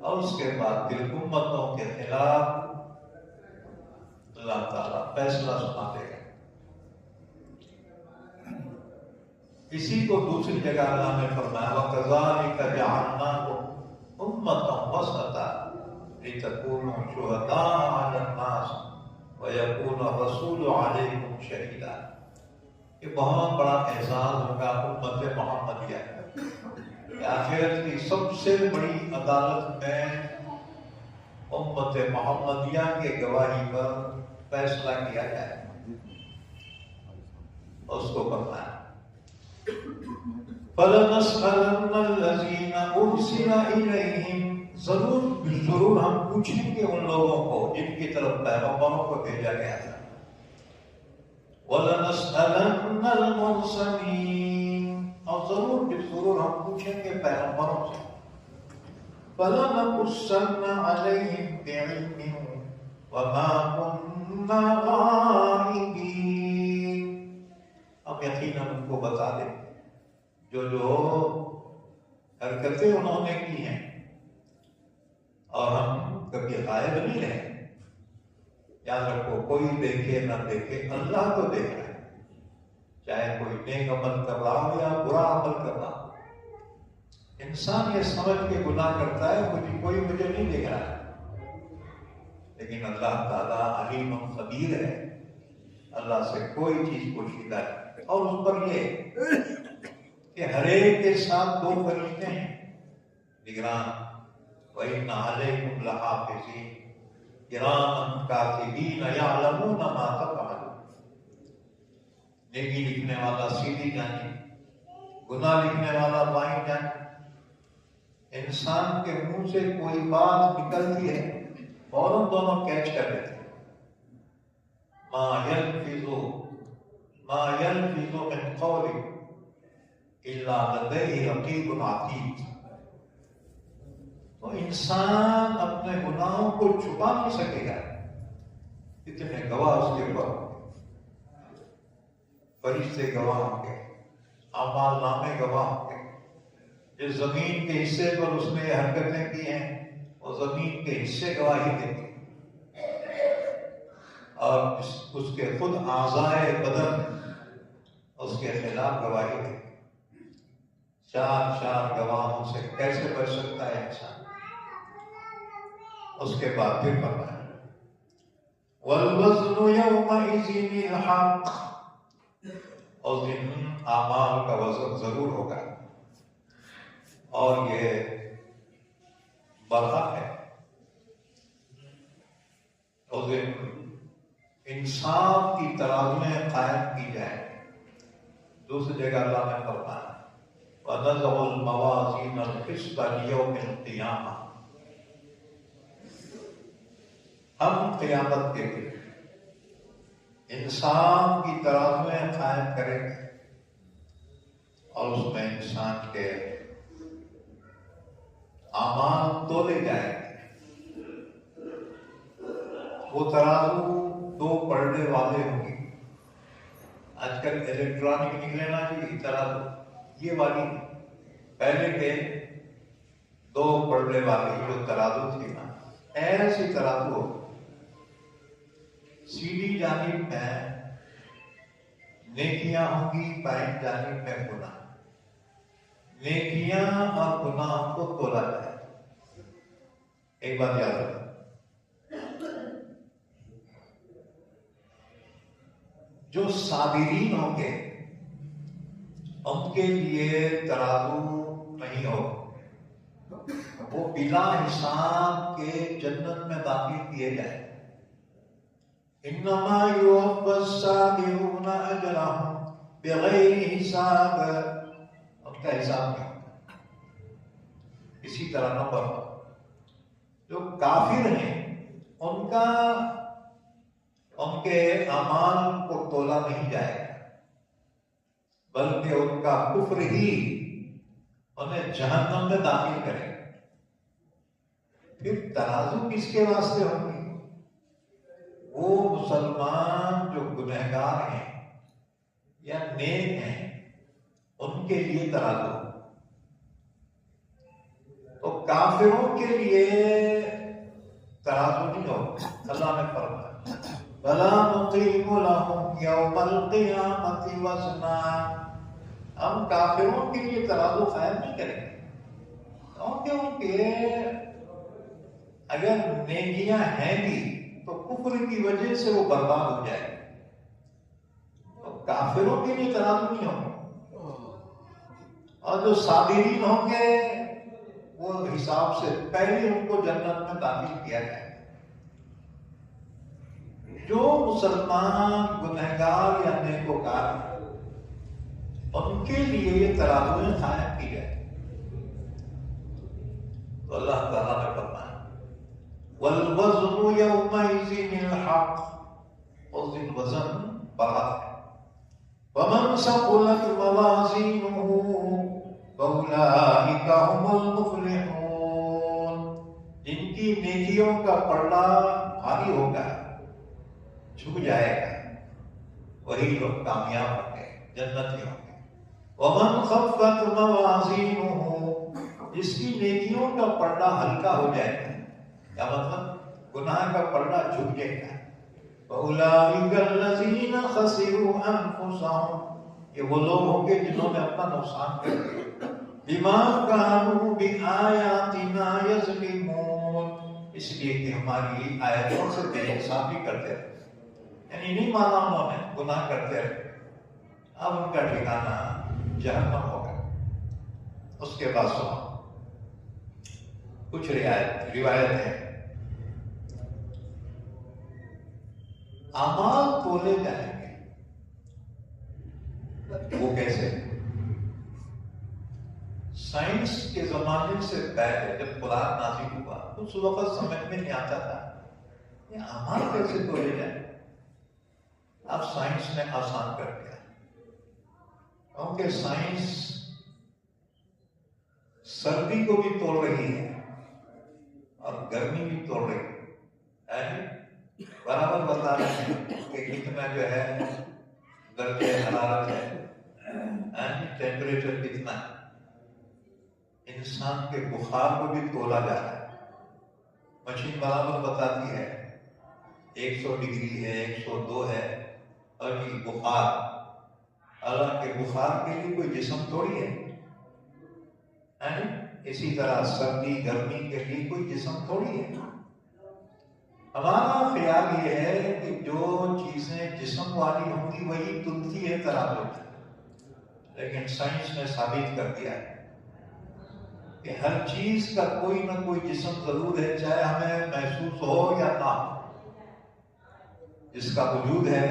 اور اس کے بعد پھر امتوں کے خلاف اللہ تعالیٰ فیصلہ سنا دے گا. اسی کو دوسری جگہ اللہ نے فرمایا وَكَذَلِكَ جَعَلْنَاكُمْ أُمَّةً وَسَطًا لِتَكُونُوا شُهَدَاءَ عَلَى النَّاسِ وَيَكُونَ الرَّسُولُ عَلَيْكُمْ شَهِيدًا. یہ بہت بڑا اعزاز ہوگا امت محمدیہ کہ آخرت کی سب سے بڑی عدالت میں امت محمدیہ کے گواہی پر فیصلہ کیا جائے. اس کو فرمایا فَلَنَسْأَلَنَّ الَّذِينَ أُرْسِلَ إِلَيْهِمْ. ضرور ہم پوچھیں گے ان لوگوں کو جن کی طرف پیغمبروں کو بھیجا گیا تھا. وَلَنَسْأَلَنَّ الْمُرْسَلِينَ. اور ضرور ہم پوچھیں گے پیغمبروں سے. فَلَنَقُصَّنَّ عَلَيْهِمْ بِعِلْمٍ وَمَا كُنَّا غَائِبِينَ. اب یقیناً ان کو بتا دیں جو حرکتیں انہوں نے کی ہیں، اور ہم کبھی غائب نہیں رہے. یاد رکھو کوئی دیکھے نہ دیکھے اللہ کو دیکھ رہا ہے، چاہے کوئی نیک عمل کر رہا ہو یا برا عمل کر رہا ہو. انسان یہ سمجھ کے گناہ کرتا ہے کوئی مجھے نہیں دیکھ رہا ہے، لیکن اللہ تعالیٰ علیم و خبیر ہے، اللہ سے کوئی چیز پوشیدہ ہے. اور اس پر یہ کہ ہر ایک کے ساتھ دو فرشتے ہیں نگران. وَإِنَّ عَلَيْكُمْ لَحَافِظِينَ كِرَامًا كَاتِبِينَ يَعْلَمُونَ مَا تَفْعَلُونَ. نیکی لکھنے والا سیدھی جانب، گناہ لکھنے والا بائیں جانب. انسان کے منہ سے کوئی بات نکلتی ہے فوراً دونوں کیچ کر لیتے ہیں. ما يلفظ من قول الا لديه رقیب عتید. تو انسان اپنے گناہوں کو چھپا نہیں سکے گا. اتنے گواہ اس کے اوپر فرشتے گواہ ہوں گے، اعمال نامے گواہ ہوں گے. جس زمین کے حصے پر اس نے یہ حرکتیں کی ہیں وہ زمین کے حصے گواہی دیتے ہیں، اور اس کے خود اعضائے بدن اس کے خلاف گواہی دیتے ہیں. چار گواہوں سے کیسے بچ سکتا ہے انسان؟ اس کے بعد پھر فرمایا وَالْوَزْنُ يَوْمَئِذٍ الْحَقُّ. اس دن اعمال کا وزن ضرور ہوگا اور یہ برحق ہے. اس دن انصاف کی ترازویں قائم کی جائیں. دوسری جگہ اللہ نے فرمایا وَنَضَعُ الْمَوَازِينَ الْقِسْطَ لِيَوْمِ الْقِيَامَةِ. ہم قیامت کے دن انسان کی ترازویں قائم کریں گے اور اس میں انسان کے اعمال تولے جائیں گے. وہ ترازو دو پڑھنے والے ہوں گے. آج کل الیکٹرانک نکلے نا جی ترازو، یہ والی پہلے کے دو پڑھنے والی جو ترازو تھی نا، ایسی ترازو ہو. سیدھی جانب میں نیکیاں ہوں گی، بائیں جانب میں گناہ. نیکیاں اور گناہ کو تولا جائے. ایک بات یاد رکھیں، جو صابرین ہوں گے ان کے لیے ترازو نہیں ہو، وہ بلا حساب کے جنت میں داخل کیے جائیں. انما یوفی الصابرون اجرهم بغیر حساب. ان کا حساب نہیں ہوتا. اسی طرح نمبر جو کافر ہیں ان کا ان کے اعمال کو تولا نہیں جائے گا، بلکہ ان کا کفر ہی انہیں جہنم میں داخل کرے گا۔ پھر ترازو کس کے واسطے ہوگی؟ وہ مسلمان جو گنہگار ہیں یا نیک ہیں ان کے لیے ترازو، تو کافروں کے لیے ترازو نہیں ہوگا۔ اللہ نے فرمایا وَلَا نُقِيمُ لَهُمْ يَوْمَ الْقِيَامَةِ وَزْنًا، ہم کافروں کے لیے ترازو قائم نہیں کریں گے، کیونکہ ان کے اگر نیکیاں ہیں بھی تو کفر کی وجہ سے وہ برباد ہو جائے گا، تو کافروں کے لیے ترازو نہیں ہوگا، اور جو صابرین ہوں گے وہ حساب سے پہلے ان کو جنت میں داخل کیا جائے گا۔ جو مسلمان گنہگار یا نیکوکار ان کے لیے یہ ترازویں قائم کی جائے، تو اللہ تعالیٰ نے فرمایا وَالْوَزْنُ يَوْمَئِذٍ الْحَقُّ، اس دن وزن برحق ہے۔ وَمَنْ ثَقُلَتْ مَوَازِينُهُ فَأُولَئِكَ هُمُ الْمُفْلِحُونَ، جن کی نیکیوں کا پلڑا بھاری ہوگا، جھک جائے گا، وہی لوگ کامیاب ہوں گے، جنتی ہوں گے۔ وَمَنْ خَفَّتْ مَوَازِينُهُ، جس کی نیکیوں کا پلڑا ہلکا ہو جائے گا، کیا مطلب گناہ کا پلڑا جھک جائے گا، فَأُولَئِكَ الَّذِينَ خَسِرُوا أَنفُسَهُمْ، یہ وہ لوگ ہوں گے جنہوں نے اپنا نقصان کر دیا، بِمَا كَانُوا بِآيَاتِنَا يَظْلِمُونَ، اس لیے کہ ہماری آیتوں سے بے انصافی کرتے رہے، یعنی نہیں مانا انہوں نے، گناہ کرتے رہے، اب ان کا ٹھکانہ جہنم ہوگا۔ اس کے بعد سنو کچھ روایت ہے، اعمال تولے جائیں گے، وہ کیسے؟ سائنس کے زمانے سے پہلے جب قرآن نازل ہوا اس وقت سمجھ میں نہیں آتا تھا یہ اعمال کیسے تولے جائیں۔ اب سائنس نے آسان کر دیا، کیونکہ سائنس سردی کو بھی توڑ رہی ہے اور گرمی بھی توڑ رہی ہے، برابر بتا رہے ہیں کہ کتنا جو ہے درجہ حرارت ہے، ٹیمپریچر کتنا ہے، انسان کے بخار کو بھی تولا جا رہا ہے، مشین برابر بتاتی ہے 100 ڈگری ہے، 102 ہے، اور یہ بخار، حالانکہ بخار کے لیے کوئی جسم تھوڑی ہے، اسی طرح سردی گرمی کے لیے کوئی جسم تھوڑی ہے۔ ہمارا خیال یہ ہے کہ جو چیزیں جسم والی ہوں گی وہی تلتی ہے ترازو میں، لیکن سائنس نے ثابت کر دیا ہے کہ ہر چیز کا کوئی نہ کوئی جسم ضرور ہے، چاہے ہمیں محسوس ہو یا نہ ہو، جس کا وجود ہے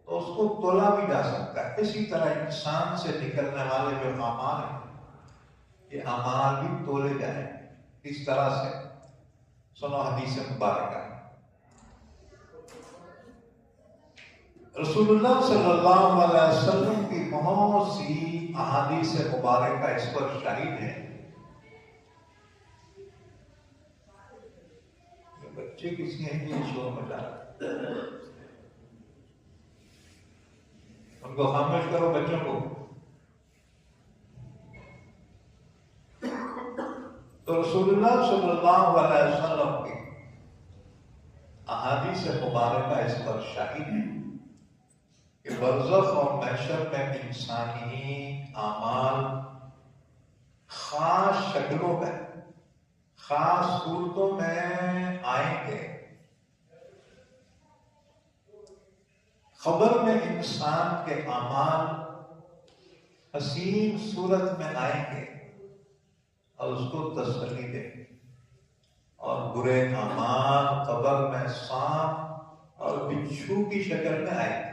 تو اس کو تولا بھی جا سکتا ہے۔ اسی طرح انسان سے نکلنے والے جو اعمال ہیں یہ اعمال بھی تولے جائیں، اس طرح سے سنو حدیث مبارکہ۔ رسول اللہ صلی اللہ علیہ وسلم کی بہت سی احادیث مبارکہ اس پر شاہد ہیں۔ بچے کس نے یہ شور مچا رہا، ان کو خاموش کرو بچوں کو۔ تو رسول اللہ صلی اللہ علیہ وسلم کی احادیث مبارکہ اس پر شاہد ہے کہ برزخ اور محشر میں انسانی اعمال خاص شکلوں میں، خاص صورتوں میں آئیں گے۔ خبر میں انسان کے اعمال حسین صورت میں آئیں گے اور اس کو تسلی دیں گے، اور برے اعمال قبر میں سانپ اور بچھو کی شکل میں آئیں گے۔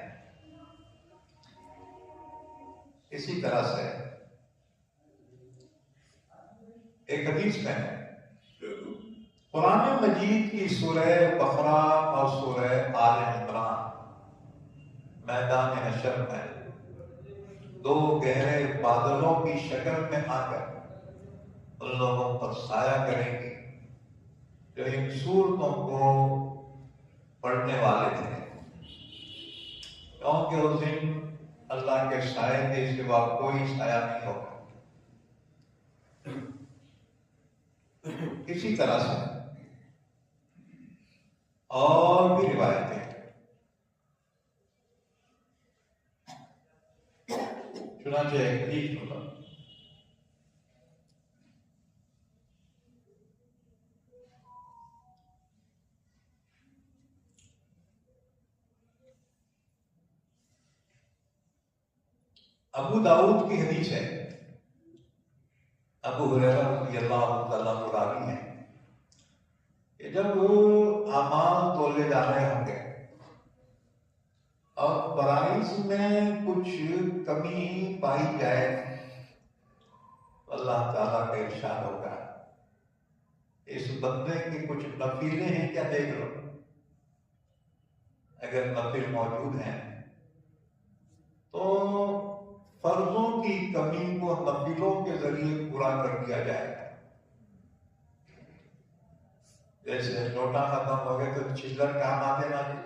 اسی طرح سے ایک حدیث میں ہے قرآن مجید کی سورہ بقرہ اور سورہ آل عمران میدان حشر میں دو گہرے بادلوں کی شکل میں آ کر ان لوگوں پر سایہ کریں گے جو ان صورتوں کو پڑھنے والے تھے، کیونکہ اس دن اللہ کے سائے کے سوا کوئی سایہ نہیں ہوگا۔ اسی طرح سے اور بھی روایتیں چنانچہ ایک حدیث ہوگا، ابو داؤد کی حدیث ہے، ابو ہریرہ رضی اللہ تعالیٰ عنہ راوی ہیں کہ جب اعمال تولے جا رہے ہوں گے اور فرائض میں کچھ کمی پائی جائے تو اللہ تعالیٰ کا ارشاد ہوگا اس بندے کی کچھ نفلیں ہیں کیا دیکھ لو، اگر نفل موجود ہیں تو فرضوں کی کمی کو نفلوں کے ذریعے پورا کر دیا جائے گا۔ جیسے نوٹا ختم ہو گئے تو چلر کام آتے نا جی،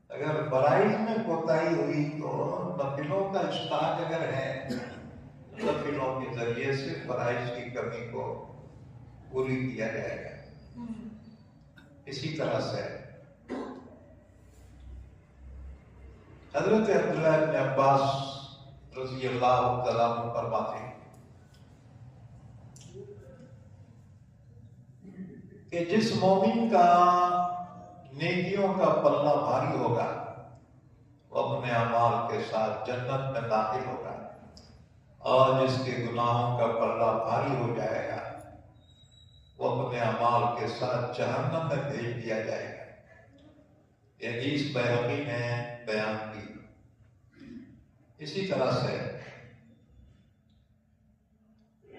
اگر فرائض میں کوتاہی ہوئی تو نفلوں کا اسٹاک اگر ہے نفلوں کے ذریعے سے فرائض کی کمی کو پوری کیا جائے گا۔ اسی طرح سے حضرت عبداللہ بن عباس رضی اللہ تعالیٰ عنہ فرماتے ہیں کہ جس مومن کا نیکیوں کا پلہ بھاری ہوگا وہ اپنے اعمال کے ساتھ جنت میں داخل ہوگا، اور جس کے گناہوں کا پلہ بھاری ہو جائے گا وہ اپنے اعمال کے ساتھ جہنم میں بھیج دیا جائے گا۔ یہ حدیث بیہقی نے بیان کی۔ اسی طرح سے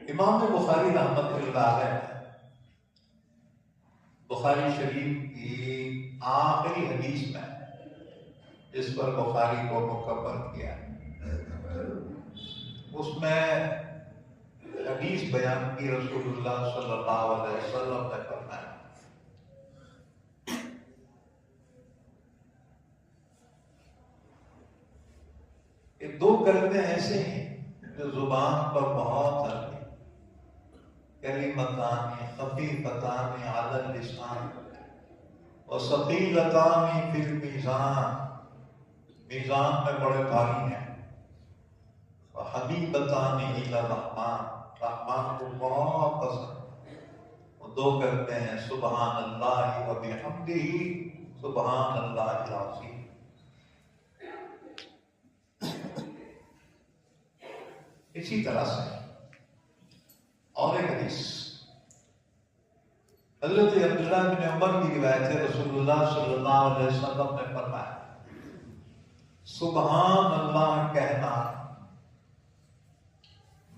امام بخاری رحمۃ اللہ علیہ بخاری شریف کی آخری حدیث میں جس پر بخاری کو مکمل کیا اس میں حدیث بیان کی، رسول اللہ صلی اللہ علیہ وسلم نے فرمایا کہ دو کلمے ایسے ہیں جو زبان پر بہت ہلکے، کلمتان خفیفتان علی اللسان وثقیلتان فی المیزان، میزان میں بڑے بھاری ہیں، وحبیبتان الی الرحمن، رحمان کو بہت پسند۔ وہ دو کلمے ہیں سبحان اللہ و بحمدہ سبحان اللہ العظیم۔ اسی طرح سے اور ایک حدیث حضرت عبداللہ بن عمر کی روایت ہے، رسول اللہ صلی اللہ علیہ وسلم نے فرمایا سبحان اللہ کہنا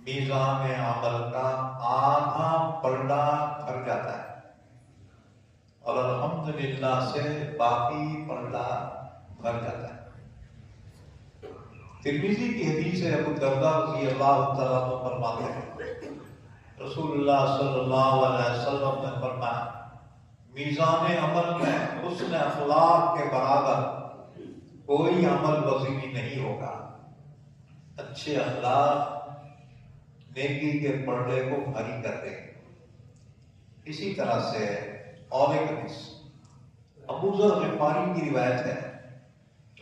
میزان عمل کا آدھا پلڑا بھر جاتا ہے، اور الحمدللہ سے باقی پلڑا بھر جاتا ہے۔ ترمذی کی حدیث ہے، ابو درداء رضی اللہ تعالیٰ عنہ فرماتے ہیں رسول اللہ صلی اللہ علیہ وسلم نے فرمایا میزان عمل میں حسن اخلاق کے برابر کوئی عمل وزنی نہیں ہوگا۔ اچھے اخلاق نیکی کے پردے کو بھاری کر دیں گے۔ اسی طرح سے اور ایک حدیث ابو ذر غفاری کی روایت ہے،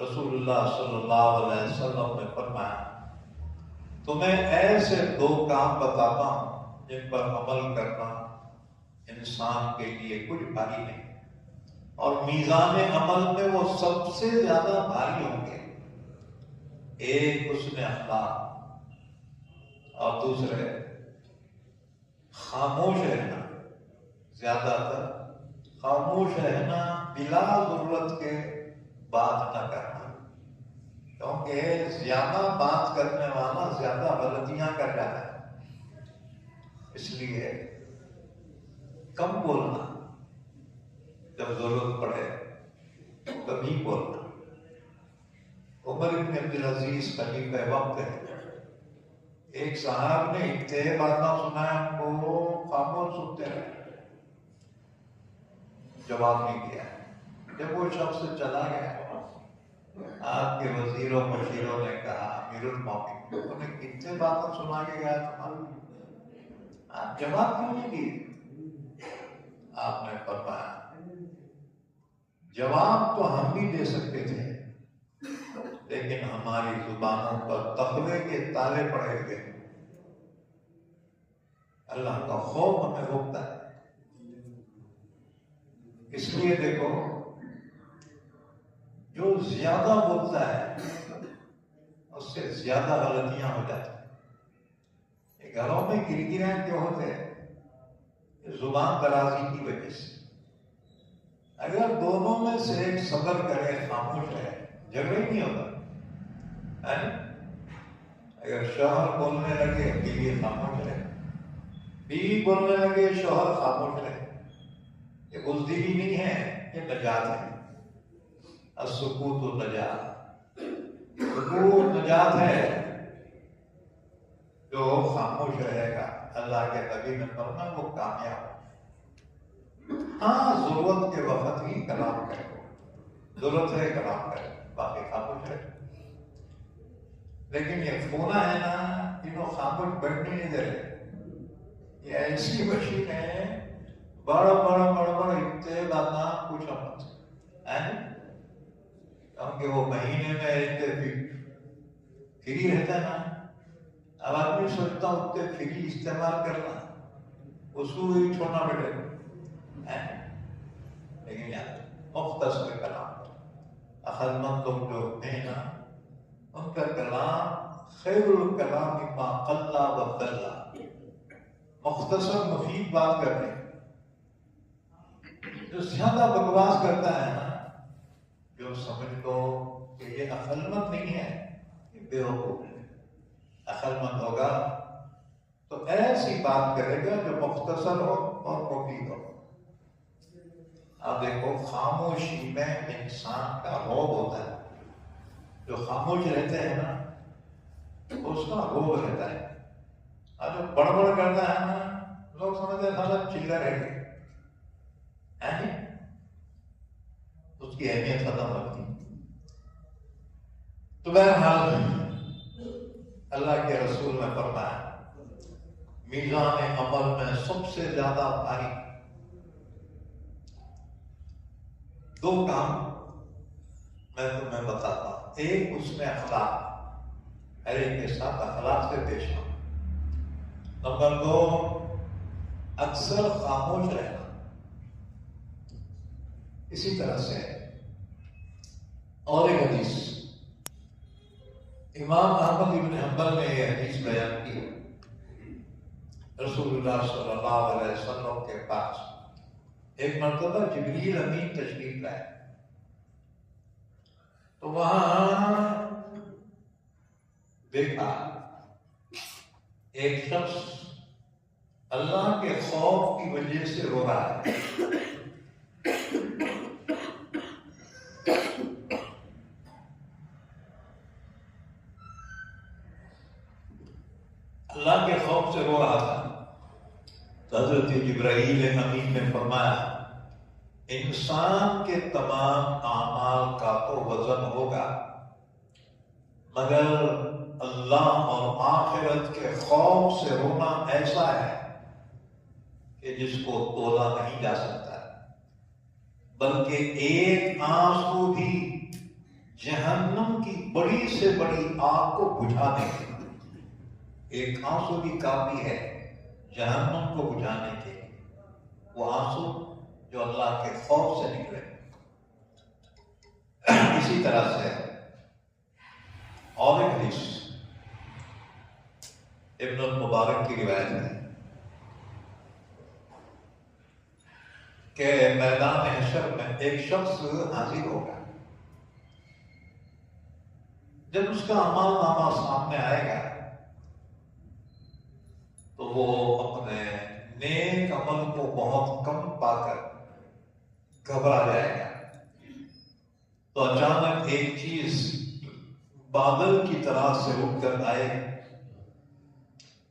رسول اللہ صلی اللہ علیہ وسلم نے فرمایا تمہیں ایسے دو کام بتاتا ہوں جن پر عمل کرنا انسان کے لیے کچھ بھاری نہیں، اور میزان عمل میں وہ سب سے زیادہ بھاری ہوں گے۔ ایک حسن اخلاق اور دوسرے خاموش رہنا، زیادہ تر خاموش رہنا، بلا ضرورت کے بات نہ کرنا، کیونکہ زیادہ بات کرنے والا زیادہ غلطیاں کر جاتا ہے۔ اس لیے کم بولنا، جب ضرورت پڑے تبھی بولنا۔ عمر بن عبدالعزیز خلیفہ وقت ہے، ایک صاحب نے اتنے باتیں سنایا، ہم کو خاموش سنتے رہے، جواب نہیں دیا۔ جب وہ شخص چلا گیا، آپ کے وزیروں مشیروں نے کہا، امیر المومنین انہوں نے کتنے باتیں سنا کے گیا تمہارا، آپ جواب کیوں نہیں دیے؟ آپ نے فرمایا جواب تو ہم بھی دے سکتے تھے، لیکن ہماری زبانوں پر تقوی کے تالے پڑے ہوئے، اللہ کا خوف ہمیں روکتا ہے۔ اس لیے دیکھو، جو زیادہ بولتا ہے اس سے زیادہ غلطیاں ہو جاتی ہیں۔ گھروں میں گرگیاں کیوں ہوتے ہیں؟ زبان درازی کی وجہ سے۔ اگر دونوں میں سے ایک صبر کرے، خاموش ہے، جھگڑا ہی نہیں ہوتا ہے۔ اگر شوہر بولنے لگے، بیوی خاموش رہے، بیوی بولنے لگے، شوہر خاموش رہے، یہ بزدلی نہیں ہے، یہ نجات ہے۔ السکوت نجات، سکوت نجات ہے۔ جو خاموش رہے گا، اللہ کے نبی نے فرمایا وہ کامیاب ہے۔ ہاں، ضرورت کے وقت ہی کلام کرو، ضرورت ہے کلام کرو، باقی خاموش رہے۔ لیکن یہ فونا ہے نا، انہوں خاموش بیٹھنے نہیں دے رہے۔ یہ ایسی مشین ہے، بڑا اتنے باتاں پوچھو مت، کیونکہ وہ مہینے میں اتنے فری رہتا ہے نا۔ اب آدمی سوچتا ہوں اتنے فری استعمال کرنا، اس کو ہی چھوڑنا پڑے گا۔ لیکن یاد مختصر کلام، عقل مند لوگ جو ہیں نا، ان کا کلام خیر الکلام ما قل و دل، مختصر مفید بات کرنے۔ جو زیادہ بکواس کرتا ہے نا، جو سمجھ لو کہ یہ عقل مند نہیں ہے، یہ بے وقوف ہے۔ عقل مند ہوگا تو ایسی بات کرے گا جو مختصر ہو اور مفید ہو۔ آپ دیکھو، خاموشی میں انسان کا روب ہوتا ہے۔ جو خاموش رہتے ہیں نا، اس کا روب رہتا ہے۔ اور جو بڑبڑ کرتا ہے نا، لوگ سمجھتے ہیں سارا چلر ہے، اس کی اہمیت ختم ہوتی۔ تو بہرحال اللہ کے رسول نے فرمایا، میزان عمل میں سب سے زیادہ بھاری دو کام میں تمہیں بتاتا ہوں۔ ایک، اس میں اخلاق، ہر ایک کے ساتھ اخلاق سے پیش آؤ۔ نمبر دو، اکثر خاموش رہنا۔ اسی طرح سے اور ایک حدیث، امام احمد بن حنبل نے یہ حدیث بیان کی۔ رسول اللہ صلی اللہ علیہ وسلم کے پاس ایک مرتبہ جبریل امین تشریف لائے، تو وہاں دیکھا ایک شخص اللہ کے خوف کی وجہ سے رو رہا ہے۔ اللہ کے خوف سے رو رہا تھا۔ تو حضرت جبرائیل امین نے فرمایا، انسان کے تمام اعمال کا تو وزن ہوگا، مگر اللہ اور آخرت کے خوف سے رونا ایسا ہے کہ جس کو تولا نہیں جا سکتا، بلکہ ایک آنسو بھی جہنم کی بڑی سے بڑی آگ کو بجھا دے گا۔ ایک آنسو بھی کافی ہے جہنم کو بجھانے کے، وہ آنسو جو اللہ کے خوف سے نکلے۔ اسی طرح سے اور ایک حدیث ابن المبارک کی روایت ہے کہ میدان حشر میں ایک شخص حاضر ہوگا۔ جب اس کا اعمال نامہ سامنے آئے گا تو وہ اپنے نیک عمل کو بہت کم پا کر گھبرا جائے گا، تو اچانک ایک چیز بادل کی طرح سے اٹھ کر آئے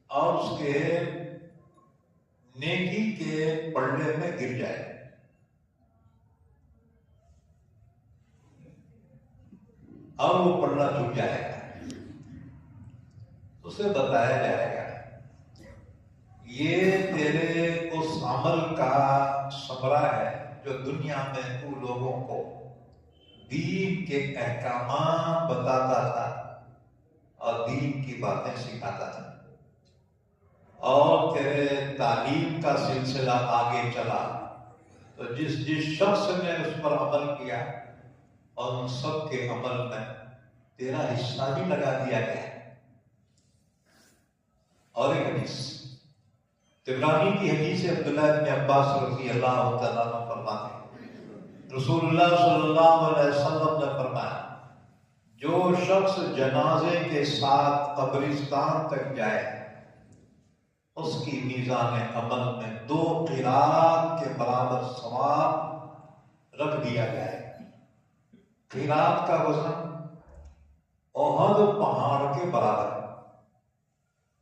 اور اس کے نیکی کے پلڑے میں گر جائے، اور وہ پلڑا جھک جائے گا۔ اسے بتایا جائے گا یہ تیرے اس عمل کا ثمرہ ہے جو دنیا میں تو لوگوں کو دین کے احکامات بتاتا تھا اور دین کی باتیں سکھاتا تھا، اور تیرے تعلیم کا سلسلہ آگے چلا، تو جس شخص نے اس پر عمل کیا اور ان سب کے عمل میں تیرا حصہ بھی لگا دیا گیا۔ اور ایک حدیث طبرانی کی حدیث عبداللہ بن عباس رضی اللہ تعالیٰ عنہ فرماتے ہیں، رسول اللہ صلی اللہ علیہ وسلم نے فرمایا، جو شخص جنازے کے ساتھ قبرستان تک جائے اس کی میزان عمل میں 2 قرات کے برابر ثواب رکھ دیا جائے۔ قرات کا وزن احد پہاڑ کے برابر۔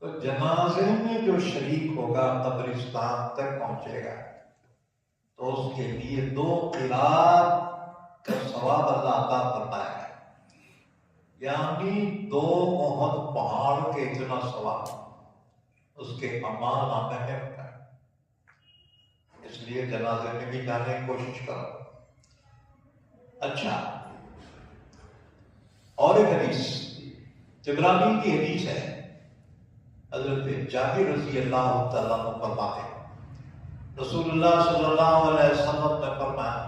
تو جنازے میں جو شریک ہوگا قبرستان تک پہنچے گا تو اس کے لیے 2 قرات کا ثواب اللہ عطا فرمائے گا، یعنی 2 احد پہاڑ کے اتنا ثواب اس کے اعمال نامے میں ہوتا ہے۔ اس لیے جنازے میں بھی جانے کی کوشش کرو۔ اچھا، اور ایک حدیث طبرانی کی حدیث ہے، حضرت جابر رضی اللہ تعالیٰ عنہ فرماتے ہیں، رسول اللہ صلی اللہ علیہ وسلم نے فرمایا،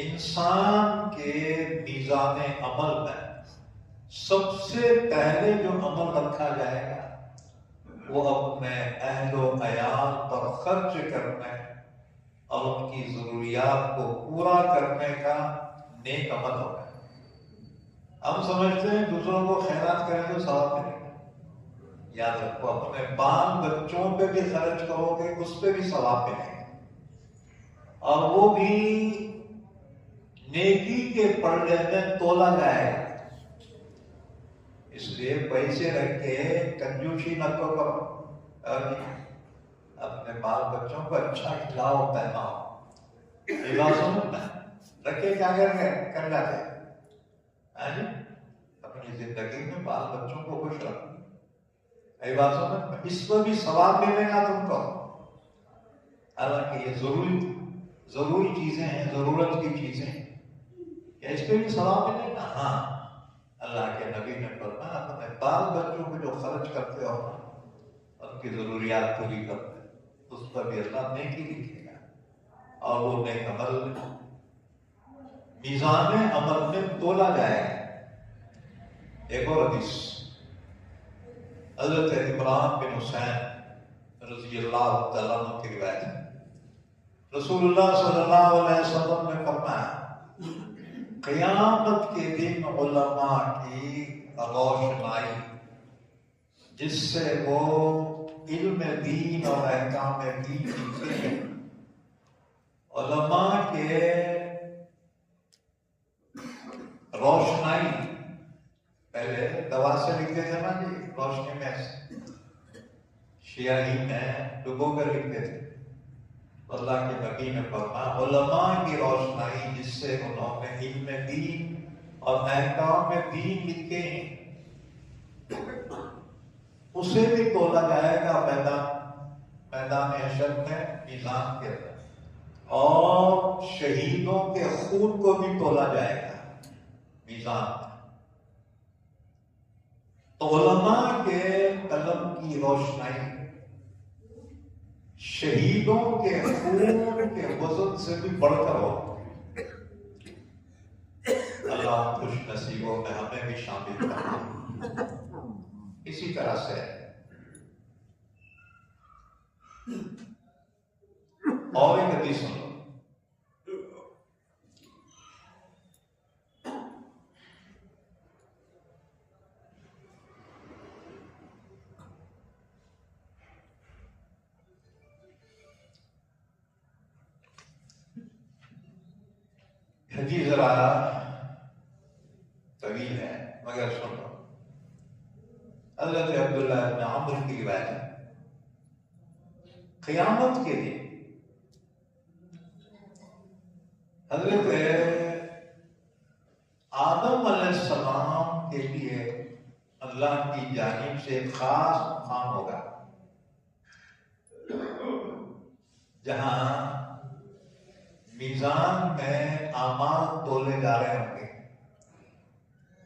انسان کے میزان عمل میں سب سے پہلے جو عمل رکھا جائے گا وہ اپنے اہل و عیال پر خرچ کرنے اور ان کی ضروریات کو پورا کرنے کا نیک عمل ہوگا۔ ہم سمجھتے ہیں دوسروں کو خیرات کریں تو ثواب ملے گا، یاد رکھو اپنے بال بچوں پہ بھی خرچ کرو گے اس پہ بھی ثواب ملے گا، اور وہ بھی نیکی کے پلڑے میں تولا جائے گا۔ اس لیے پیسے رکھ کے کنجوسی نہ کرو، اور اپنے بال بچوں کو اچھا کھلاؤ پہناؤ، یہ بات سمجھنا رکھے کیا کر جاتے ہیں اپنی زندگی میں بال بچوں کو خوش رکھو، یہ بات سمجھنا، اس پر بھی ثواب ملے گا تم کو۔ حالانکہ یہ ضروری چیزیں ہیں، ضرورت کی چیزیں، کیا اس پہ بھی ثواب ملے گا؟ ہاں، اللہ کے نبی نے فرمایا اپنے بال بچوں کو جو خرچ کرتے ہو ان کی ضروریات پوری کرتے ہیں، اس پر بھی اللہ نیکی لکھے گا، اور وہ نیک عمل میزان عمل میں تولا جائے گا۔ ایک اور حدیث حضرت عمران بن حسین رضی اللہ تعالیٰ عنہ کی روایت ہے، رسول اللہ صلی اللہ علیہ وسلم نے فرمایا، قیامت کے دن علماء کی روشنائی جس سے وہ علم دین اور احکام دین لکھتے ہیں، علماء کے روشنائی پہلے دوا سے لکھتے تھے نا جی، روشنی میں شیاہی میں ڈبو کر لکھتے تھے، اللہ کے نبی نے فرمایا علماء کی روشنائی جس سے انہوں نے علم دین اور احکام دین لکھے ہیں اسے بھی تولا جائے گا میدان حشر میں میزان کے اندر، اور شہیدوں کے خون کو بھی تولا جائے گا میزان۔ تو علماء کے قلم کی روشنائی شہیدوں کے خون کے وزن سے بھی بڑھ کر ہو۔ اللہ خوش نصیبوں میں ہمیں بھی شامل کرے۔ اسی طرح سے اور ایک حدیث سن لو، حدیث ذرا طویل ہے مگر سنو. حضرت عبداللہ ابن عمر کی روایت ہے. قیامت کے دن حضرت آدم علیہ السلام کے لیے اللہ کی جانب سے ایک خاص مقام ہوگا جہاں میزان میں اعمال تولے جا رہے ہوں گے.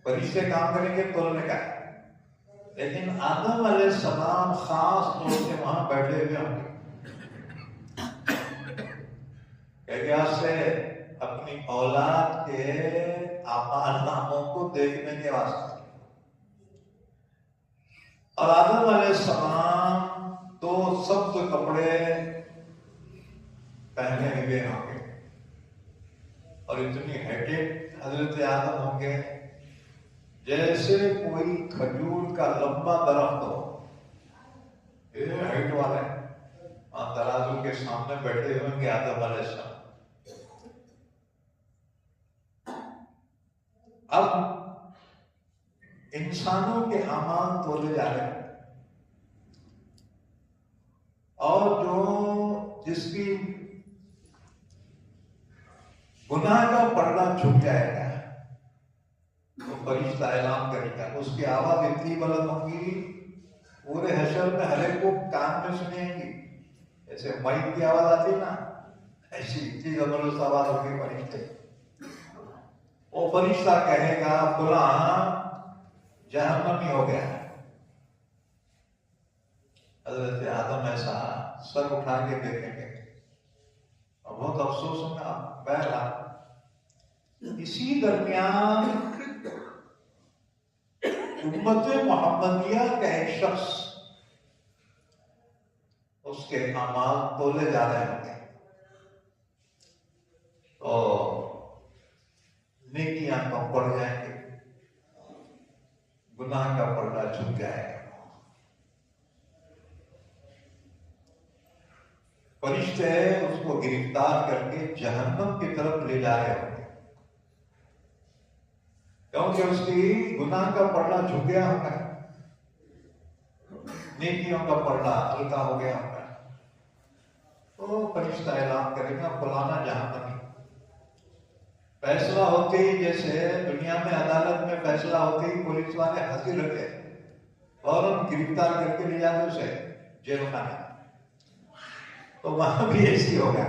فرشتے کام کریں گے تولنے کا، لیکن آدم علیہ السلام خاص طور سے وہاں بیٹھے ہوئے ہوں گے کہ سے اپنی اولاد کے اعمال ناموں کو دیکھنے کے واسطے. اور آدم علیہ السلام تو سبز کپڑے پہنے ہوئے ہوں گے اور اتنی ہیڈیڈ حضرت آدم ہوں گے جیسے کوئی کھجور کا لمبا درخت ہو. ہائٹ والے ترازو کے سامنے بیٹھے ہوئے گے آدم علیہ السلام. اب انسانوں کے اعمال تولے جا رہے ہیں اور جو جس کی گناہ کا پردہ چھپ جائے گا وہ فرشتہ اعلان کرے گا. اس کی آواز اتنی بلند ہوگی پورے حشر میں ہر ایک کو کان میں سنیں گی. جیسے مائک کی آواز آتی ہے نا، ایسی اتنی زبردست آواز ہوگی فرشتے. وہ فرشتہ کہے گا فلاں جہنمی ہو گیا. حضرت آدم ایسا سر اٹھا کے دیکھیں گے اور بہت افسوس ہوگا. بہرحال اسی درمیان امت محمدیہ کا ایک شخص اس کے اعمال تولے جا رہے ہوں گے تو نیکیاں کم پڑ جائیں گے، گناہ کا پردہ چھپ جائے گا. فرشتے اس کو گرفتار کر کے جہنم کی طرف لے جا رہے ہوں گے کیونکہ اس کی گناہ کا پردہ چھپ گیا ہوگا، نیکیوں کا پردہ ہلکا ہو گیا ہوگا. تو فرشتہ اعلان کرے گا فلانا جہنمی. فیصلہ ہوتے ہی جیسے دنیا میں عدالت میں فیصلہ ہوتے ہی پولیس والے حاضر رکھے فوراً گرفتار کر کے لے جاتے اسے جیل خانے. تو وہاں بھی ایسی ہوگا،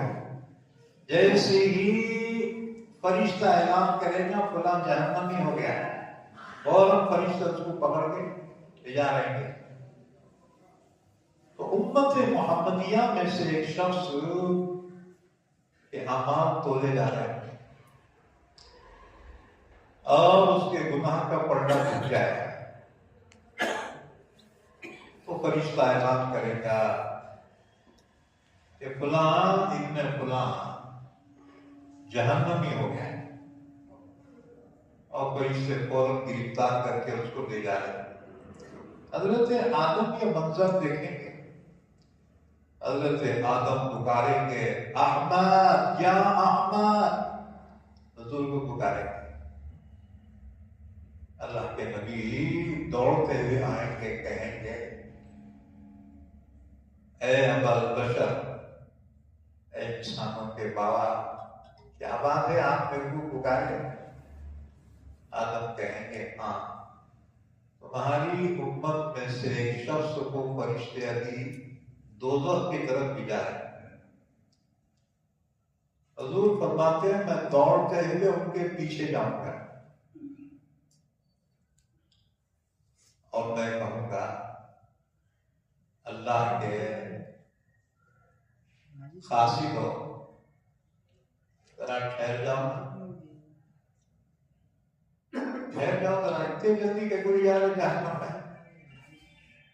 جیسے ہی فرشتہ اعلان کرے گا فلاں جہنمی ہو گیا فوراً فرشتہ اس کو پکڑ کے لے جا رہے ہیں. تو امت محمدیہ میں سے ایک شخص کے اعمال تولے جا رہے ہیں اور اس کے گناہ کا پردہ چھپ جائے گا. تو فرشتہ اعلان کرے گا کہ فلاں ابن فلاں جہنمی ہو گیا اور فرشتے فوراً گرفتار کر کے اس کو لے جا رہے ہیں. حضرت آدم یہ منظر دیکھیں گے. حضرت آدم پکاریں گے احمد یا احمد، حضور کو پکاریں گے. اللہ کے نبی دوڑتے ہوئے آئیں گے، کہیں گے اے ابا البشر، اے انسانوں کے بابا، کیا بات ہے آپ میرے کو پکارے؟ آدم کہیں گے ہاں، تمہاری امت میں سے ایک شخص کو فرشتے ابھی دوزخ کی طرف بھیجا ہے. حضور فرماتے ہیں میں دوڑتے ہوئے ان کے پیچھے جاؤں گا اور میں کہوں گا اللہ کے خاصی ہو ذرا ٹھہر جاؤ، ٹھہر جاؤ ذرا، اتنی جلدی کہ کوئی یار جہنم ہے.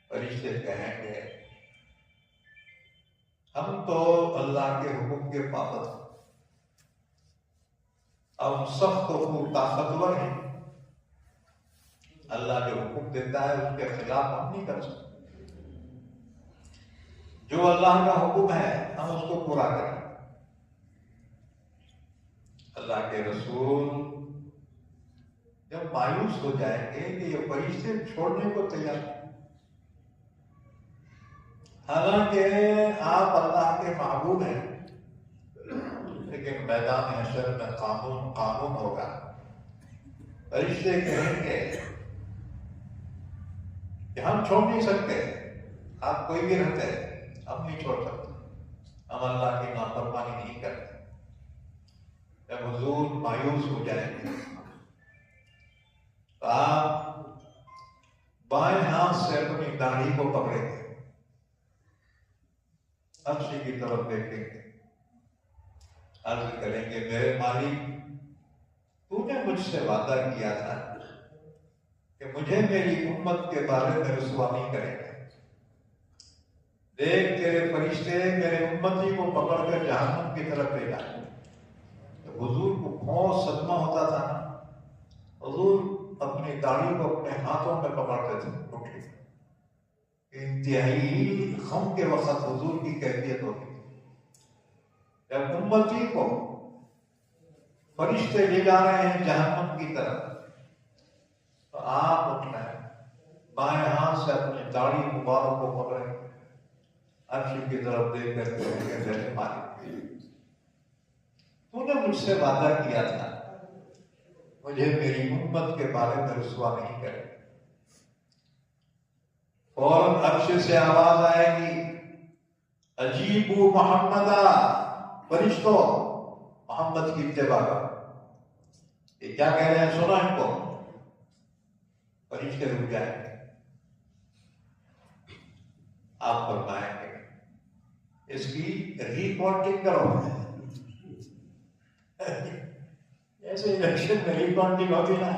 فرشتے کہیں گے ہم تو اللہ کے حکم کے پابند ہیں، ہم سخت و خوب طاقتور ہیں، اللہ جو حکم دیتا ہے اس کے خلاف ہم نہیں کر سکتے. جو اللہ کا حکم ہے ہم اس کو پورا کریں. اللہ کے رسول جب مایوس ہو جائیں گے کہ یہ فرشتے چھوڑنے کو تیار ہیں، حالانکہ آپ اللہ کے محبوب ہیں، لیکن میدان حشر میں قانون ہوگا، فرشتے کہیں گے کہ ہم چھوڑ نہیں سکتے، آپ کوئی بھی رہتے ہم نہیں چھوڑ سکتے، ہم اللہ کی نافرمانی نہیں کرتے۔ جب حضور مایوس ہو جائیں گے تو آپ بائیں ہاتھ سے اپنی داڑھی کو پکڑیں گے، عرش کی طرف دیکھیں گے، عرض کریں گے میرے مالک تو نے مجھ سے وعدہ کیا تھا کہ مجھے میری امت کے بارے میں رسوا نہیں کرے گا، دیکھ تیرے فرشتے میرے امتی کو پکڑ کر جہنم کی طرف لے جائیں۔ حضور کو بہت صدمہ ہوتا تھا نا، حضور اپنی داڑھی کو اپنے ہاتھوں میں پکڑتے تھے، انتہائی غم کے وقت حضور کی کیفیت ہوتی تھی۔ جب امتی کو فرشتے لے جا رہے ہیں جہنم کی طرف تو آپ اٹھ رہے ہیں، بائیں ہاتھ سے اپنی داڑھی مبارک کو پکڑیں، عرش کی طرف دیکھ کر کہیں گے میرے مالک تو نے مجھ سے وعدہ کیا تھا مجھے میری امت کے بارے میں رسوا نہیں کرے۔ فوراً عرش سے آواز آئے گی اجیبو محمدہ، فرشتوں محمد کی اتباع کرو۔ یہ کیا کہہ رہے ہیں سنا ان کو، فرشتے رک جائیں گے، آپ فرمائیں گے اس کی ریکارڈنگ کرو، جیسے الیکشن میں ریکارڈنگ ہوتی نا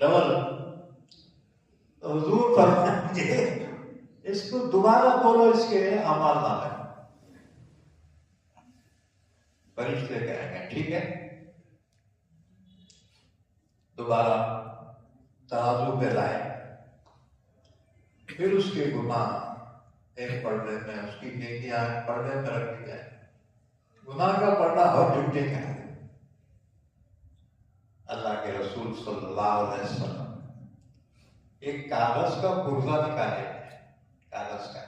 ڈبل، تو حضور فرمائیں گے اس کو دوبارہ بولو اس کے اعمال نامے۔ فرشتے کہیں گے ٹھیک ہے، دوبارہ ترازو پہ لائے، پھر اس کے گناہ ایک پردے میں، اس کی نیکیاں پردے میں رکھی جائے، گناہ کا پردہ اور جھٹے کا۔ اللہ کے رسول صلی اللہ علیہ وسلم ایک کاغذ کا پرزہ نکالے، کاغذ کا،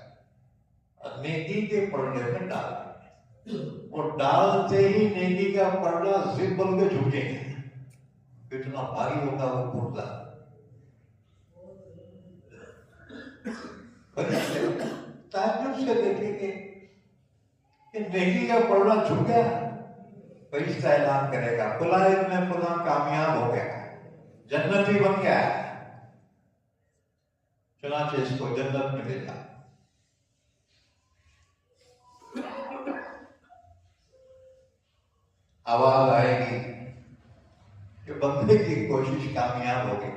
اور نیکی کے پردے میں ڈال دیں، اور ڈالتے ہی نیکی کا پردہ زب بن کے جھکے گا، کتنا بھاری ہوتا وہ پرزہ۔ تعجب سے دیکھیں گے کہ نیکی کا پردہ جھک گیا، فرشتہ اعلان کرے گا فلاں ابن فلاں کامیاب ہو گیا، جنتی بن گیا، چنانچہ اس کو جنت میں لے جا۔ آواز آئے گی کہ بندے کی کوشش کامیاب ہو گئی،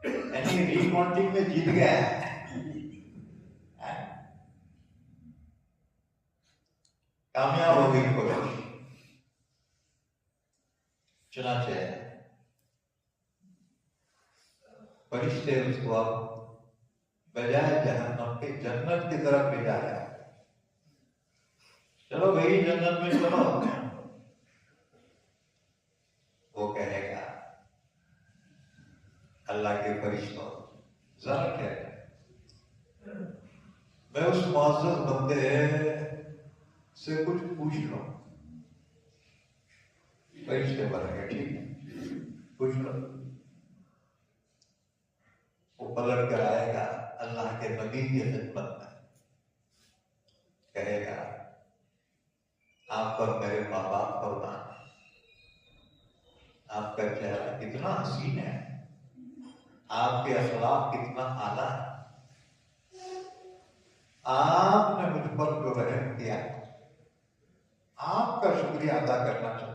یعنی ری کاؤنٹنگ میں جیت گیا ہے، کامیاب ہو گئی کوشش۔ چنانچہ فرشتے اس کو بجائے جہنم کے جنت کی طرف لے جا رہا ہے، چلو بھائی جنت میں چلو۔ وہ کہے گا اللہ کے فرشتوں ذرا کہہ میں اس معزز بندے سے کچھ پوچھ لوں۔ فرشتے بولیں گے ٹھیک ہے پوچھ لو۔ وہ پلٹ کر آئے گا اللہ کے نبی کی خدمت میں، کہے گا آپ پر میرے ماں باپ قربان، آپ کا چہرہ کتنا حسین ہے، آپ کے اخلاق کتنا اعلیٰ ہے، آپ نے مجھ پر جو رحم کیا آپ کا شکریہ ادا کرنا چاہتا ہوں۔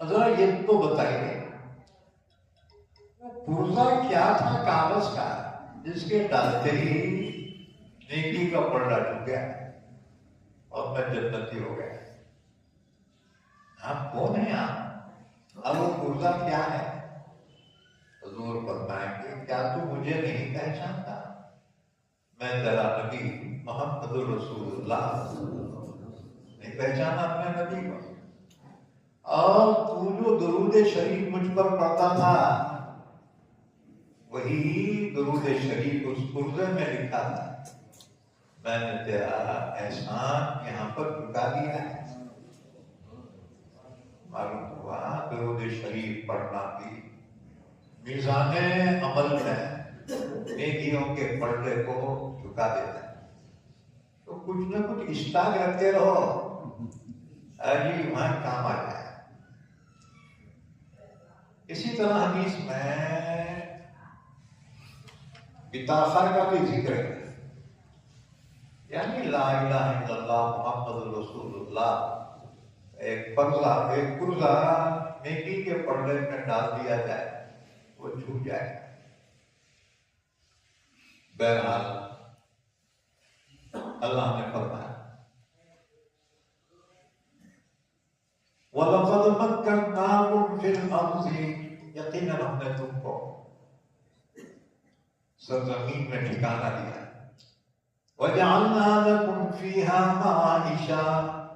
ذرا یہ تو بتائیے پرزہ کیا تھا کاغذ کا جس کے ڈالتے ہی نیکی کا پردہ ٹوٹ گیا اور میں جنتی ہو گیا؟ آپ کون ہیں آپ؟ اب وہ پرزہ کیا ہے؟ حضور فرمائیں گے کیا تو مجھے نہیں پہچانتا؟ میں تیرا نبی محمد رسول اللہ، نہیں پہچانا اپنے نبی کو. اور تو جو درود شریف مجھ پر پڑھتا تھا وہی درود شریف اس پرزے میں لکھا تھا. میں نے تیرا احسان یہاں پر چکا دیا ہے. معلوم ہوا درود شریف پڑھنا بھی میزان عمل میں نیکیوں کے پلڑے کو جھکا دیتا ہے. تو کچھ نہ کچھ اسٹاک رکھتے رہو جی وہاں کام آ جائے. اسی طرح حدیث میں بتاخر کا بھی ذکر ہے، یعنی لا الہ الا اللہ محمد رسول اللہ ایک پرزہ نیکی کے پردے میں ڈال دیا جائے وہ چھوٹ جائے. بہرحال اللہ نے فرمایا وَلَقَدْ مَكَّنَّاكُمْ فِي الْأَرْضِ یقیناً ہم نے تم کو سرزمین میں ٹھکانہ دیا. وَجَعَلْنَا لَكُمْ فِيهَا مَعَائِشَ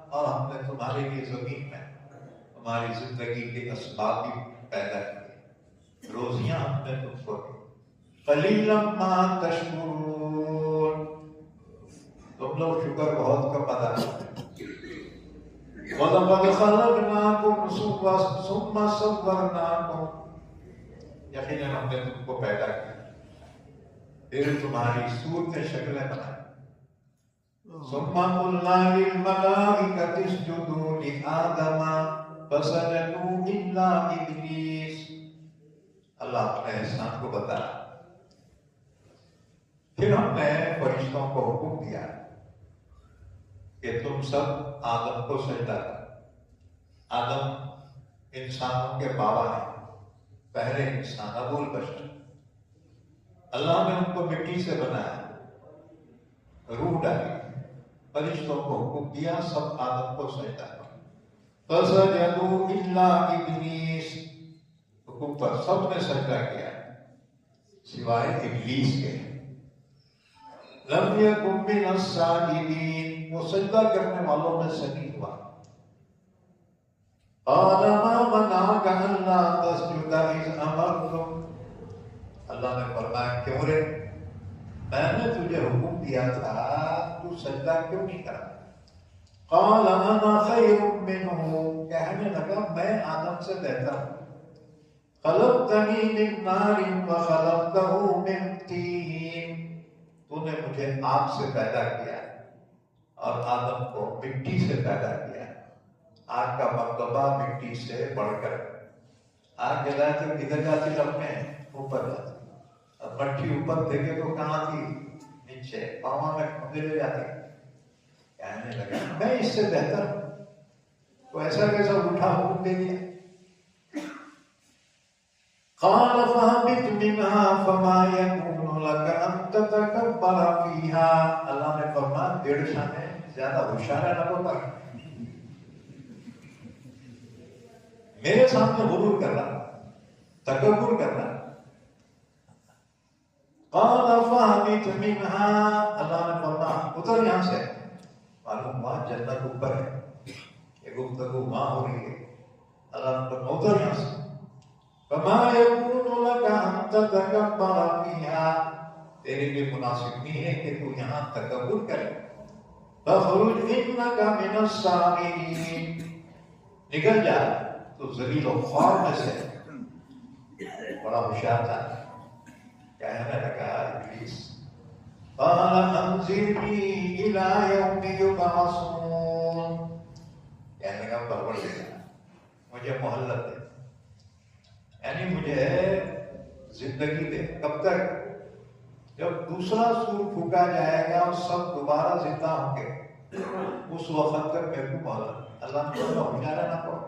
اور ہم نے تمہارے لیے زمین میں ہماری زندگی کے اسباب بھی پیدا کیے، روزیاں ہم نے تم کو دی. قَلِيلًا مَا تَشْكُرُونَ تم لوگ شکر بہت کم ادا کرتے. وَلَقَدْ خَلَقْنَاكُمْ ثُمَّ صَوَّرْنَاكُمْ یقیناً ہم نے تم کو پیدا کیا پھر تمہاری صورت شکلیں بنائی. ثُمَّ قُلْنَا لِلْمَلَائِكَةِ اسْجُدُوا لِآدَمَ فَسَجَدُوا إِلَّا إِبْلِيسَ اللہ اپنے احسان کو بتایا. پھر ہم نے فرشتوں کو حکم دیا کہ تم سب آدم کو سجدہ کرو. آدم انسانوں کے بابا ہیں، پہلے انسان ابو البشر. اللہ نے ان کو مٹی سے بنایا، روح ڈالی، فرشتوں کو حکم دیا سب آدم کو سجدہ کرو. فسجدوا الا ابلیس حکم پر سب نے سجدہ کیا سوائے ابلیس کے. لم یکن من الساجدین وہ سجدہ کرنے والوں میں سے نہیں ہوا. قال ما منعك الا تسجد اذ امرتك اللہ نے فرمایا کیوں رے میں نے تجھے حکم دیا تھا تو سجدہ کیوں نہیں کرا. قال انا خیر منہ کہنے لگا میں آدم سے بہتر ہوں. خلقتنی من نار وخلقته من طین تو نے مجھے آگ سے پیدا کیا اور آدم کو مٹی سے پیدا کیا. آگ کا مرتبہ مٹی سے بڑھ کر آگ جلائے تو کدھر جاتی لپنے اوپر جاتی. اب مٹی اوپر دیکھے تو کہاں تھی نیچے پاؤں میں کھمبے لے جاتی. کہنے لگا میں اس سے بہتر ہوں تو ایسا کیسا اٹھا حکم دے دیا. قال فاهبط منها فما يكون لك ان تتكبر فيها اللہ نے فرمایا ڈیڑھ شانے زیادہ ہوشیار نہ ہوتا میرے سامنے غرور کر رہا تکبر کر رہا. قال فاهبط منها اللہ نے فرمایا اتر یہاں سے. معلوم ہوا جنت اوپر ہے یہ گفتگو وہاں ہو رہی ہے. اللہ نے فرمایا اتر یہاں سے. فما يكون لك ان تتكبر فيها تیرے لیے مناسب نہیں ہے کہ تو یہاں تکبر کرے. فخرج انك من الصاغرين نکل جا تو ذلیل و خوار میں سے. بڑا ہوشیار تھا. کہنے لگا ابلیس قال انظرني الى يوم يبعثون کہنے لگا پروردگار مجھے مہلت دے یعنی مجھے زندگی دے. کب تک؟ جب دوسرا سور پھونکا جائے گا اور سب دوبارہ زندہ ہوں گے اس وقت تک میرے کو مہلت. اللہ نے کہا ہوشیار نہ پڑو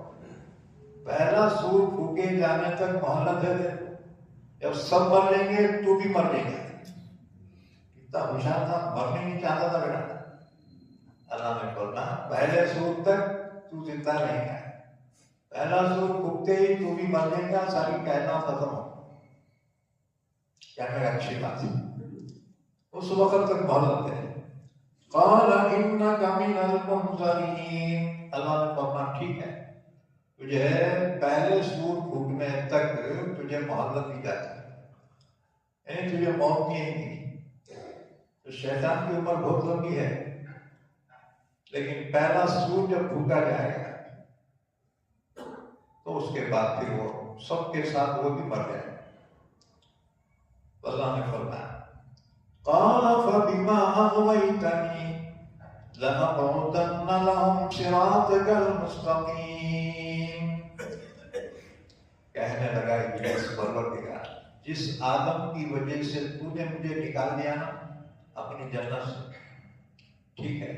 پہلا سور پھونکے جانے تک مہلت دے دے. جب سب مر لیں گے تو بھی مر لیں گے. کتنا ہوشیار تھا مرنے نہیں چاہتا تھا بیٹا. اللہ نے فرمایا پہلے سور تک تو زندہ نہیں ہے. پہلا سور پھونکتے ہی تو بھی مر لیں گا ساری کائنات ختم ہو. کیا میرا اچھی بات ہے اس وقت تک مہلت ہے. قال انک من المنظرین، اللہ نے فرمایا ٹھیک ہے، تجھے پہلے سور پھوٹنے تک تجھے مہلت دی جاتی ہے، یعنی تجھے موت نہیں دی۔ تو شیطان کی عمر بہت لمبی ہے، لیکن پہلا سور جب پھوٹا جائے گا تو اس کے بعد پھر وہ سب کے ساتھ وہ بھی مر جائے گا۔ اللہ نے فرمایا قال فبما اغويتني لنقعدن لهم صراطك المستقيم، کہنے لگا ابلیس پروردگار، جس آدم کی وجہ سے تو نے مجھے نکال دیا نا اپنی جنت سے، ٹھیک ہے،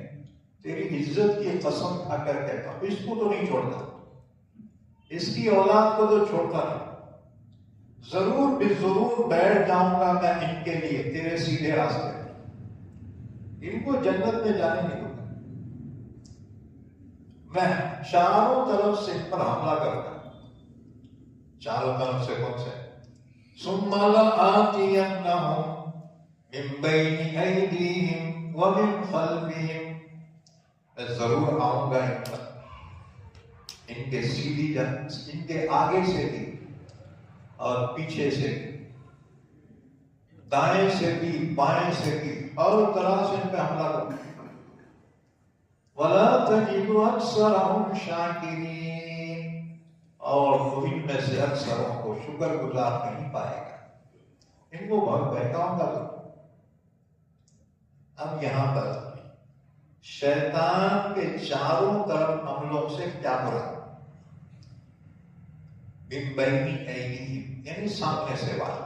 تیری عزت کی قسم کھا کر کہتا ہوں اس کو تو نہیں چھوڑتا، اس کی اولاد کو تو چھوڑتا نہیں، ضرور بے ضرور بیٹھ جاؤں گا میں ان کے لیے تیرے سیدھے راستے میں، ان کو جنت میں جانے نہیں دوں گا، میں چاروں طرف سے ان پر حملہ کروں گا، چاروں طرف سے کون سے؟ ثم لآتینہم من بین ایدیہم ومن خلفہم، میں ضرور آؤں گا ان پر، ان کے سیدھی جنت، ان کے آگے سے بھی اور پیچھے سے بھی، دائیں سے بھی بائیں سے بھی، اور طرح سے ان پہ حملہ کروں۔ وَلَا تَجِدُ أَكْثَرَهُمْ شَاكِرِينَ، اور تو ان میں سے اکثروں کو شکر گزار نہیں پائے گا، ان کو بہت بہکاؤں گا۔ اب یہاں پر شیطان کے چاروں طرف حملوں سے کیا مراد؟ من بین ایدیہم یعنی سامنے سے وار،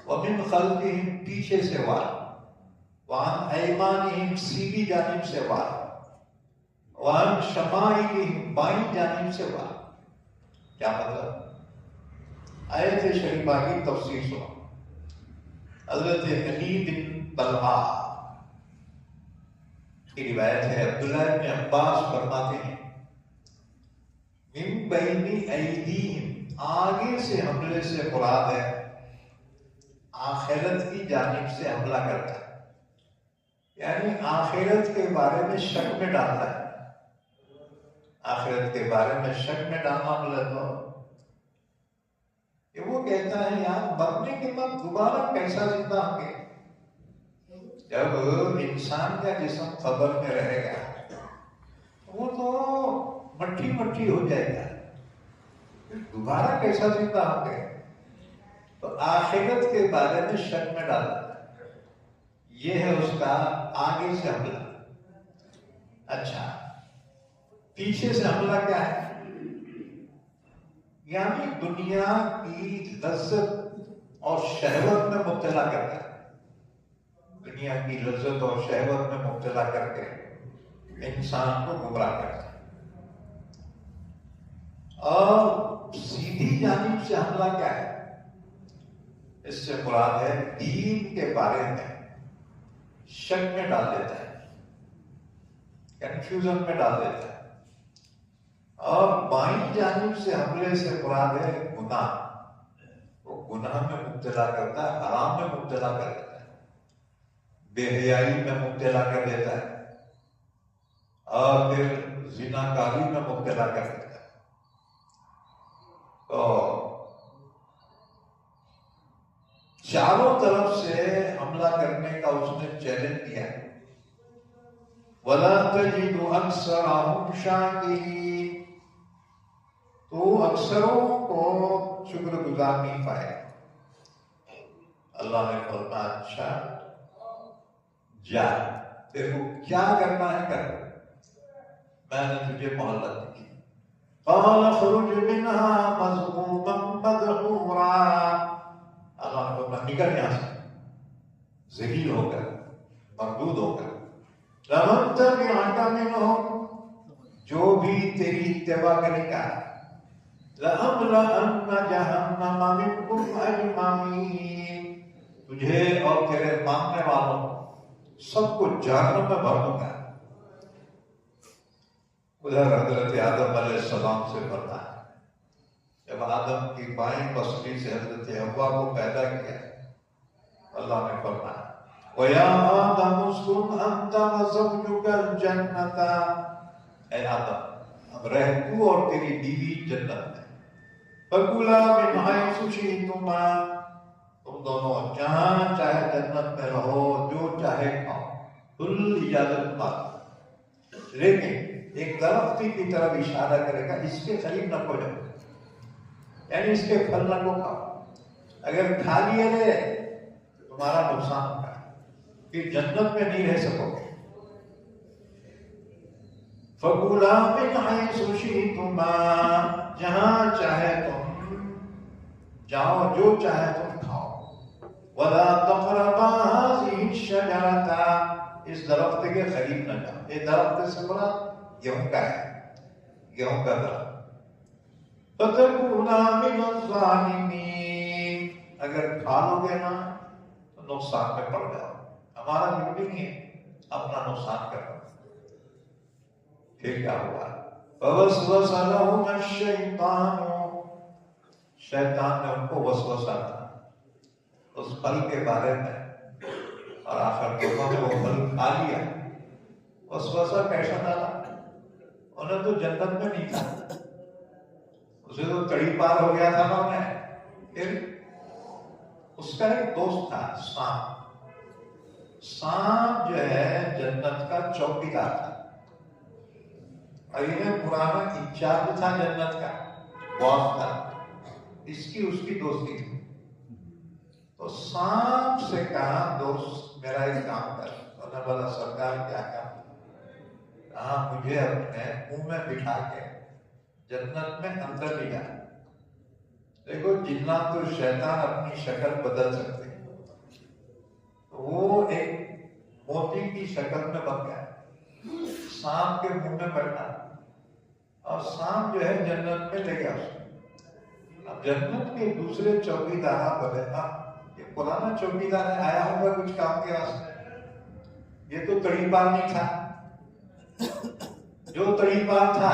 ومن خلفہم پیچھے سے وار، وعن ایمانہم سیدھی جانب سے وار، وعن شمائلہم بائیں جانب سے وار۔ کیا مطلب؟ آیت شریفہ کی تفسیر سنو۔ حضرت علی بن طلحہ کی روایت ہے، عبداللہ بن عباس فرماتے ہیں من بین ایدیہم، آگے سے حملے سے مراد ہے آخرت کی جانب سے حملہ کرتا ہے، یعنی آخرت کے بارے میں شک میں ڈالتا ہے، آخرت کے بارے میں شک میں ڈالنا مطلب کہ وہ کہتا ہے یار مرنے کے بعد دوبارہ کیسا زندہ ہوں گے؟ جب انسان کا جسم قبر میں رہے گا وہ تو مٹی مٹی ہو جائے گا، دوبارہ کیسا زندہ ہوں گے؟ تو آخرت کے بارے میں شک میں ڈالتا ہے، یہ ہے اس کا آگے سے حملہ۔ اچھا، پیچھے سے حملہ کیا ہے؟ یعنی دنیا کی لذت اور شہوت میں مبتلا کرتا ہے، دنیا کی لذت اور شہوت میں مبتلا کر کے انسان کو گمراہ کرتا ہے۔ اور سیدھی جانب سے حملہ کیا ہے؟ اس سے مراد ہے دین کے بارے میں شک میں ڈال دیتا ہے، کنفیوژن میں ڈال دیتا ہے۔ اور بائیں جانب سے حملے سے مراد ہے گناہ، وہ گناہ میں مبتلا کرتا ہے، حرام میں مبتلا کر دیتا ہے، بے حیائی میں مبتلا کر دیتا ہے، اور پھر زنا کاری میں مبتلا کر دیتا ہے۔ تو چاروں طرف سے حملہ کرنے کا اس نے چیلنج دیا ہے، وَلَا تَجِدُ أَكْثَرَهُمْ شَاكِرِينَ، تو اکثروں کو شکر گزار نہیں پائے۔ اللہ نے فرمایا اچھا جا، تیرے کو کیا کرنا ہے کر، میں نے تجھے مہلت دی۔ قَالَ اخْرُجْ مِنْهَا مَذْمُومًا مَدْحُورًا، اللہ نے فرمایا نکل یہاں سے ذلیل ہو کر، مردود ہو کر۔ لَمَن تَبِعَكَ مِنْهُمْ، جو بھی تیری اتباع کرے گا، لَأَمْلَأَنَّ جَهَنَّمَ مِنْكُمْ أَجْمَعِينَ، تجھے اور تیرے ماننے والوں سب کو جہنم میں بھر دوں گا۔ ادھر حضرت آدم علیہ السلام سے فرمایا، جب آدم کی بائیں پسلی سے حضرت حوا کو پیدا کیا، اللہ نے فرمایا وَيَا آدَمُ اسْكُنْ أَنْتَ وَزَوْجُكَ الْجَنَّةَ، اے آدم اب رہ تو اور تیری بیوی جنت میں. فَكُلَا مِنْ حَيْثُ شِئْتُمَا، تم دونوں جہاں چاہے جنت میں رہو، جو چاہے کھاؤ، کل اجازت پاک. لیکن ایک درخت کی طرف اشارہ کرے گا، اس کے قریب نہ ہو جاؤ، یعنی اس کے پھل نہ کو کھاؤ. اگر کھا لیے رہے تو تمہارا نقصان ہوگا، کہ جنت میں نہیں رہ سکو گے. فَكُلَا مِنْ حَيْثُ شِئْتُمَا، جہاں چاہے تم جاؤ، جو چاہے تم کھاؤ. وَلَا تَقْرَبَا هَٰذِهِ الشَّجَرَةَ، اس درخت کے قریب نہ جاؤ. یہ درخت سے بڑا گیہوں کا ہے، گیہوں کا درخت. فَتَكُونَا مِنَ الظَّالِمِينَ، اگر کھا لو گے نا تو نقصان میں پڑ جاؤ. ہمارا ڈیوٹی نہیں ہے اپنا نقصان کرنا. پھر کیا ہوا؟ فَوَسْوَسَ لَهُمَا الشَّيْطَانُ، شیطان نے ان کو وسوسہ ڈالا اس پھل کے بارے میں، اور آخر دونوں نے وہ پھل کھا لیا. وسوسہ کیسا ڈالا؟ انہیں تو جنت میں نہیں تھا، اسے تو کڑی پار ہو گیا تھا نا انہیں. پھر اس کا ایک دوست تھا سانپ. سانپ جو ہے جنت کا چوکیدار تھا، اور یہ پرانا انچارج تھا جنت کا، باس تھا. اس کی دوستی تھی. تو سانپ سے کہا دوست میرا ایک کام کر. انہوں نے بولا سرکار کیا کام؟ کہا مجھے اپنے منہ میں بٹھا کے جنت میں اندر لے جا. دیکھو جنات تو شیطان اپنی شکل بدل سکتے ہیں، وہ ایک موتی کی شکل میں بن گیا، سانپ کے منہ میں بیٹھا، اور سانپ جو ہے جنت میں لے گیا اس کو. اب جنت کے دوسرے چوکیدار بولے یہ پرانا چوکیدار ہے، آیا ہوگا کچھ کام کے واسطے، یہ تو تڑی پار نہیں تھا. جو تڑی پار تھا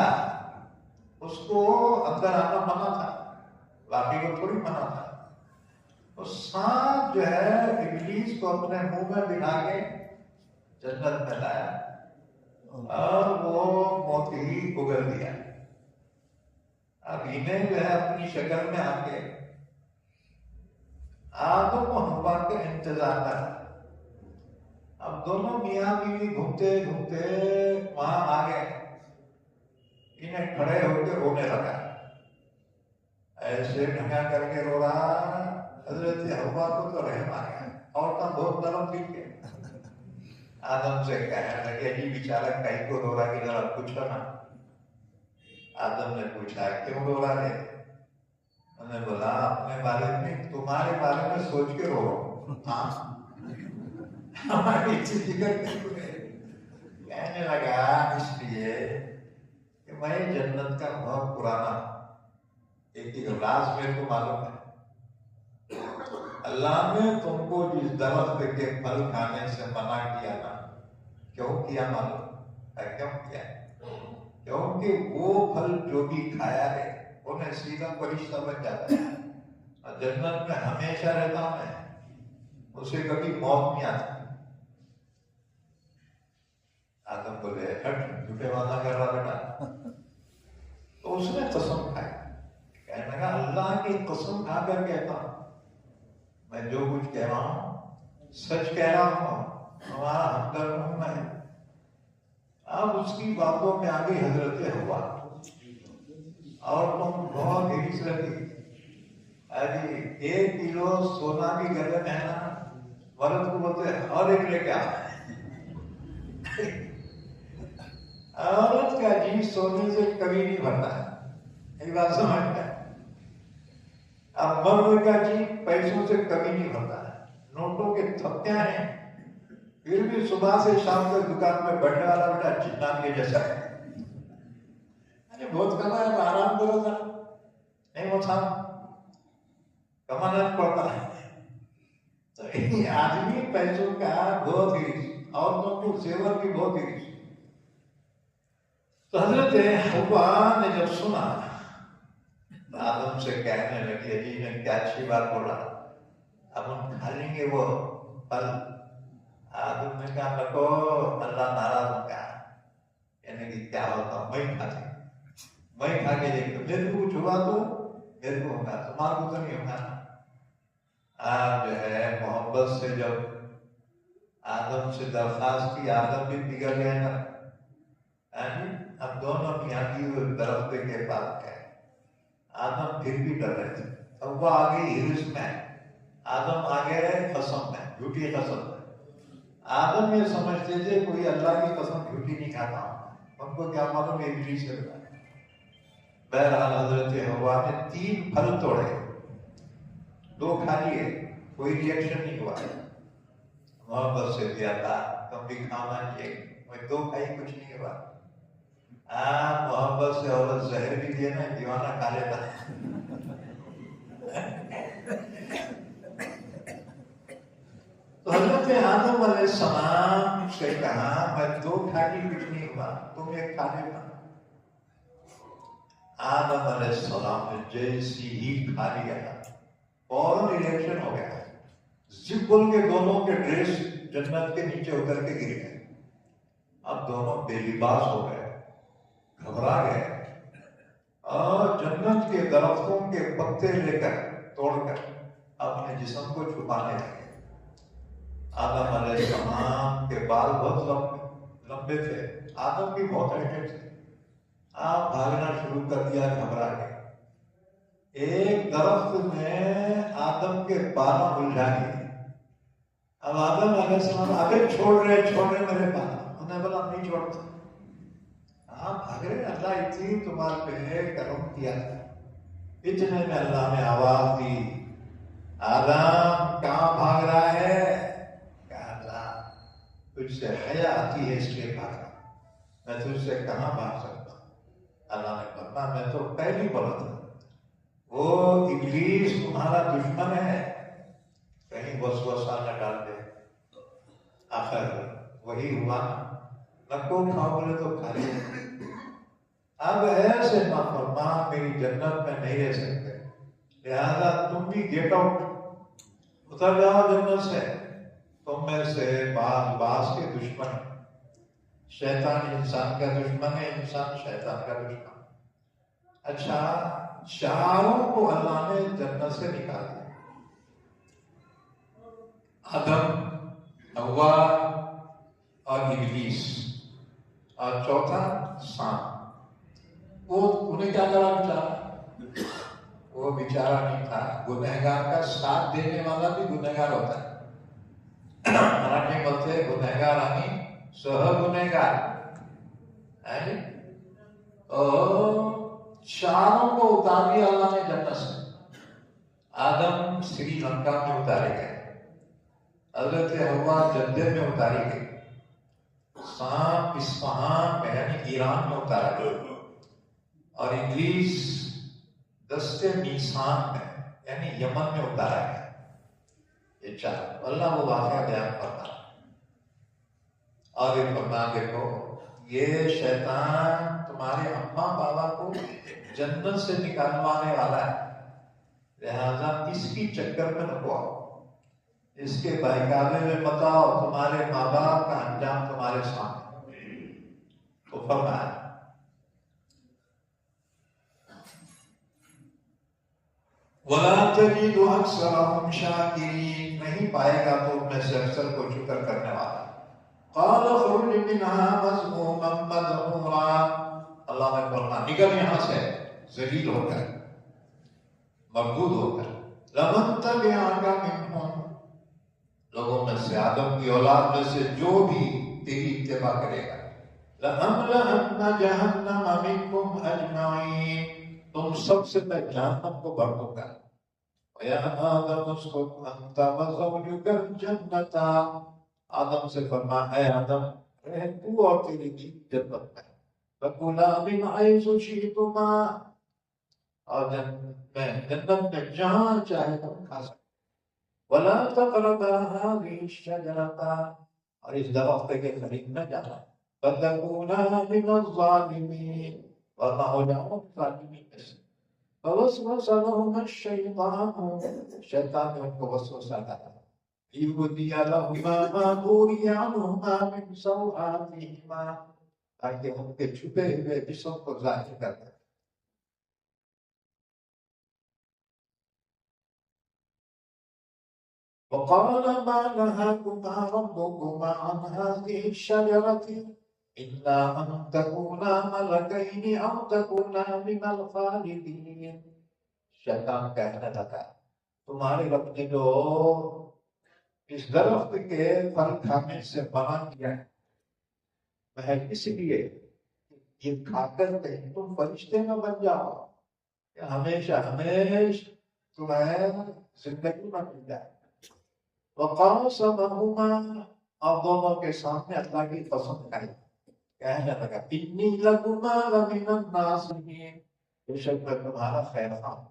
اس کو اندر آنا منع تھا، باقی کو تھوڑی منع تھا. تو سانپ جو ہے ابلیس کو اپنے منہ میں بٹھا کے جنت میں لایا، اور وہ موتی اگل دیا. اب انہیں جو ہے اپنی شکل میں آ کے آدم و حوا کے انتظار کر. اب دونوں میاں بیوی گھومتے گھومتے وہاں آ گئے. انہیں کھڑے ہو کے رونے لگا، ایسے ڈھنگا کر کے رو رہا. حضرت حوا کو تو رحم آ گیا، عورتیں بہت نرم دل کے. آدم سے کہنے لگے جی بیچارہ کہیں کو رو رہا کہ ذرا پوچھو نا. آدم نے پوچھا کیوں رو رہا ہے؟ انہوں نے بولا اپنے بارے میں، تمہارے بارے میں سوچ کے رو رہا ہوں. ہماری فکر کہنے لگا اس لیے کہ میں جنت کا بہت پرانا ایک راز میرے کو معلوم ہے. اللہ نے تم کو جس درخت کے پھل کھانے سے منع کیا نا، کیوں کیا معلوم ہے؟ کیوں کیا؟ کیونکہ وہ پھل جو بھی کھایا ہے انہیں سیدھا فرشتہ بن جاتا ہے، اور جنت میں ہمیشہ رہتا ہوں میں، اسے کبھی موت نہیں آتی. آدم بولے ہٹ، جھوٹے وعدہ کر رہا بیٹا. تو اس نے قسم کھائی، کہنے لگا اللہ کی قسم کھا کر کہتا ہوں میں جو کچھ کہہ رہا ہوں سچ کہہ رہا ہوں، ہمارا ہمدرد ہوں میں. اب اس کی باتوں میں آگے حضرت حوا، اور تم بہت ہرس رہتی. ابھی 1 کلو سونا بھی گلے میں ہے نا، مرد کو بولتے اور ایک لے کے آ. عورت کا جی سونے سے کبھی نہیں بھرتا ہے، ایک بات سمجھتا ہے. اب مرد کا جی پیسوں سے کبھی نہیں بھرتا ہے. نوٹوں کے تھپیاں ہیں، پھر بھی صبح سے شام تک دکان میں بیٹھنے والا بیٹا چٹان کے جیسا ہے. بہت کما ہے، آرام کرو گا نہیں، وہ تھا کمانا پڑتا ہے. تو آدمی پیسوں کا بہت ہرس، عورتوں کو زیور کی بہت ہرس. تو حضرت حوا نے جب سنا آدم سے کہنے لگی جی نے کیا اچھی بات بولا، اب ہم کھا لیں گے وہ پھل. آدم نے کہا لکو اللہ ناراض ہو گیا، یعنی کہ کیا ہوتا میں کھا کے دیکھتا، میرے کو کچھ ہوا تو میرے کو ہوگا، تمہارے کو تو نہیں ہوگا نا۔ آپ جو ہے محبت سے جب آدم سے درخواست کی، آدم بھی بگڑ گئے نا، اب دونوں میاں کی درخت کے پاس گئے، آدم پھر بھی ڈر رہے تھے، اب وہ آگے ہرس میں، آدم آگے قسم میں، جھوٹی قسم میں۔ آدم یہ سمجھتے تھے کوئی اللہ کی قسم جھوٹی نہیں کھاتا ہوں، ان کو کیا معلوم یہ ابلیس ہے۔ بہرحال حضرت حوا نے 3 پھل توڑے، 2 کھا لیے، کوئی ریئیکشن نہیں ہوا، محبت سے دیا تھا تم بھی کھانا چاہیے، میں 2 کھائی کچھ نہیں ہوا۔ محبت سے عورت زہر بھی دیے نا، دیوانہ کھا لیتا۔ تو حضرت آدم علیہ السلام سے کہا میں 2 کھا لی کچھ نہیں ہوا، تم 1 کھا لینا۔ آدم علیہ السلام نے جیسی ہی کھا لیا فوراً ریئیکشن ہو گیا، زپ بول کے دونوں کے ڈریس جنت کے نیچے اتر کے گر گئے، اب دونوں بے لباس ہو گئے، گھبرا گئے، اور جنت کے درختوں کے پتے لے کر توڑ کر اپنے جسم کو چھپانے لگے۔ آدم علیہ السلام کے بال بہت لمبے تھے، آدم بھی بہت ہائٹڈ تھے، آپ بھاگنا شروع کر دیا گھبرا کے۔ ایک درخت میں آدم کے بالوں الجھا گئے، اب آدم علیہ السلام آگے چھوڑ رہے میرے بال، انہیں بولا نہیں چھوڑتا، آپ بھاگ رہے، اللہ اتنی تمہارے پہ کرم کیا تھا۔ اتنے میں اللہ نے آواز دی، آدم کہاں بھاگ رہا ہے؟ کہا اللہ تجھ سے حیا آتی ہے اس لیے بھاگ رہا، میں تجھ سے کہاں بھاگ سکتا ہوں؟ اللہ نے فرمایا میں تو پہلی بولا تھا، وہ ابلیس تمہارا دشمن ہے، کہیں وسوسہ نہ ڈال دے۔ آخر وہی ہوا، نکو کھاؤ بولے تو کھا لیا۔ اب ایسے نافرمان میری جنت میں نہیں رہ سکتے، لہذا تم بھی گیٹ آؤٹ، اتر جاؤ جنت سے، تم میں سے بعض کے دشمن، شیطان انسان کا دشمن ہے، انسان شیطان کا دشمن۔ اچھا، چاروں کو اللہ نے جنت سے نکال دیا، آدم، حوا اور ابلیس، اور چوتھا سانپ۔ وہ انہیں کیا کرا بیچارہ؟ وہ بیچارہ نہیں تھا، گنہگار کا ساتھ دینے والا بھی گنہگار ہوتا ہے، مراٹھی بولتے گنہگار آنی سہ گنہگار۔ چاروں کو اتار دیا اللہ نے جنت سے۔ آدم سری لنکا میں اتارے گئے، حضرت حوا جدہ میں اتاری گئی، سانپ اصفہان میں یعنی ایران میں اتارا گیا، اور ابلیس دستے نیسان میں یعنی یمن میں اتارا گیا۔ یہ 4 اللہ وہ واقعہ بیان کرتا اور یہ فرما دیکھو یہ شیطان تمہارے اماں بابا کو جنت سے نکالوانے والا ہے، لہذا اس کی چکر میں نہ آؤ، اس کے بہکاوے میں مت آؤ، تمہارے ماں باپ کا انجام تمہارے سامنے۔ تو فرمایا وَلَا تَجِدُ أَكْثَرَهُمْ شَاكِرِينَ، نہیں پائے گا تو ان میں سے اکثر کو شکر کرنے والا۔ قَالَ اخْرُجْ مِنْهَا مَذْمُومًا مَدْحُورًا، اللہ نے فرمایا نکل یہاں سے ذلیل ہو کر، مردود ہو کر۔ لَمَن تَبِعَكَ مِنْهُمْ، لوگوں میں سے آدم کی اولاد میں سے جو بھی تیری اتباع کرے گا، لَأَمْلَأَنَّ جَهَنَّمَ مِنْكُمْ أَجْمَعِينَ، تم سب سے میں جہنم کو بھر دوں گا۔ وَيَا آدَمُ اسْكُنْ أَنْتَ وَزَوْجُكَ الْجَنَّةَ، آدم سے فرما اے آدم رہ تو اور تیری بیوی جنت میں، فَكُلَا مِنْ حَيْثُ شِئْتُمَا، اور جنت میں جہاں چاہے تم کھا سکتے، وَلَا تَقْرَبَا هَٰذِهِ الشَّجَرَةَ، اور اس درخت کے قریب نہ جانا، فَتَكُونَا مِنَ الظَّالِمِينَ، ورنہ ہو جاؤ ظالمین میں سے۔ فَوَسْوَسَ لَهُمَا الشَّيْطَانُ، شیطان نے ان کو وسوسہ ڈالا، لِيُبْدِيَ لَهُمَا مَا بُورِيَ عَنْهُمَا مِنْ سَوْآتِهِمَا، تاکہ ان کے چھپے ہوئے جسم کو ظاہر کر دے۔ وقال ما نهاكما ربكما عن هذه الشجرة إلا أن تكونا ملكين أو تكونا من الخالدين۔ شیطان کہنے لگا تمہارے رب نے جو اس درخت کے پھل کھانے سے منع کیا ہے محض اس لیے یہ کھا کر کہیں تم فرشتے نہ بن جاؤ کہ ہمیشہ ہمیشہ تمہیں زندگی نہ مل جائے۔ وقاسمهما، اور دونوں کے سامنے اللہ کی قسم کھائی، کہنے لگا انی لکما لمن الناصحین، بے شک میں تمہارا خیر خواہ ہوں۔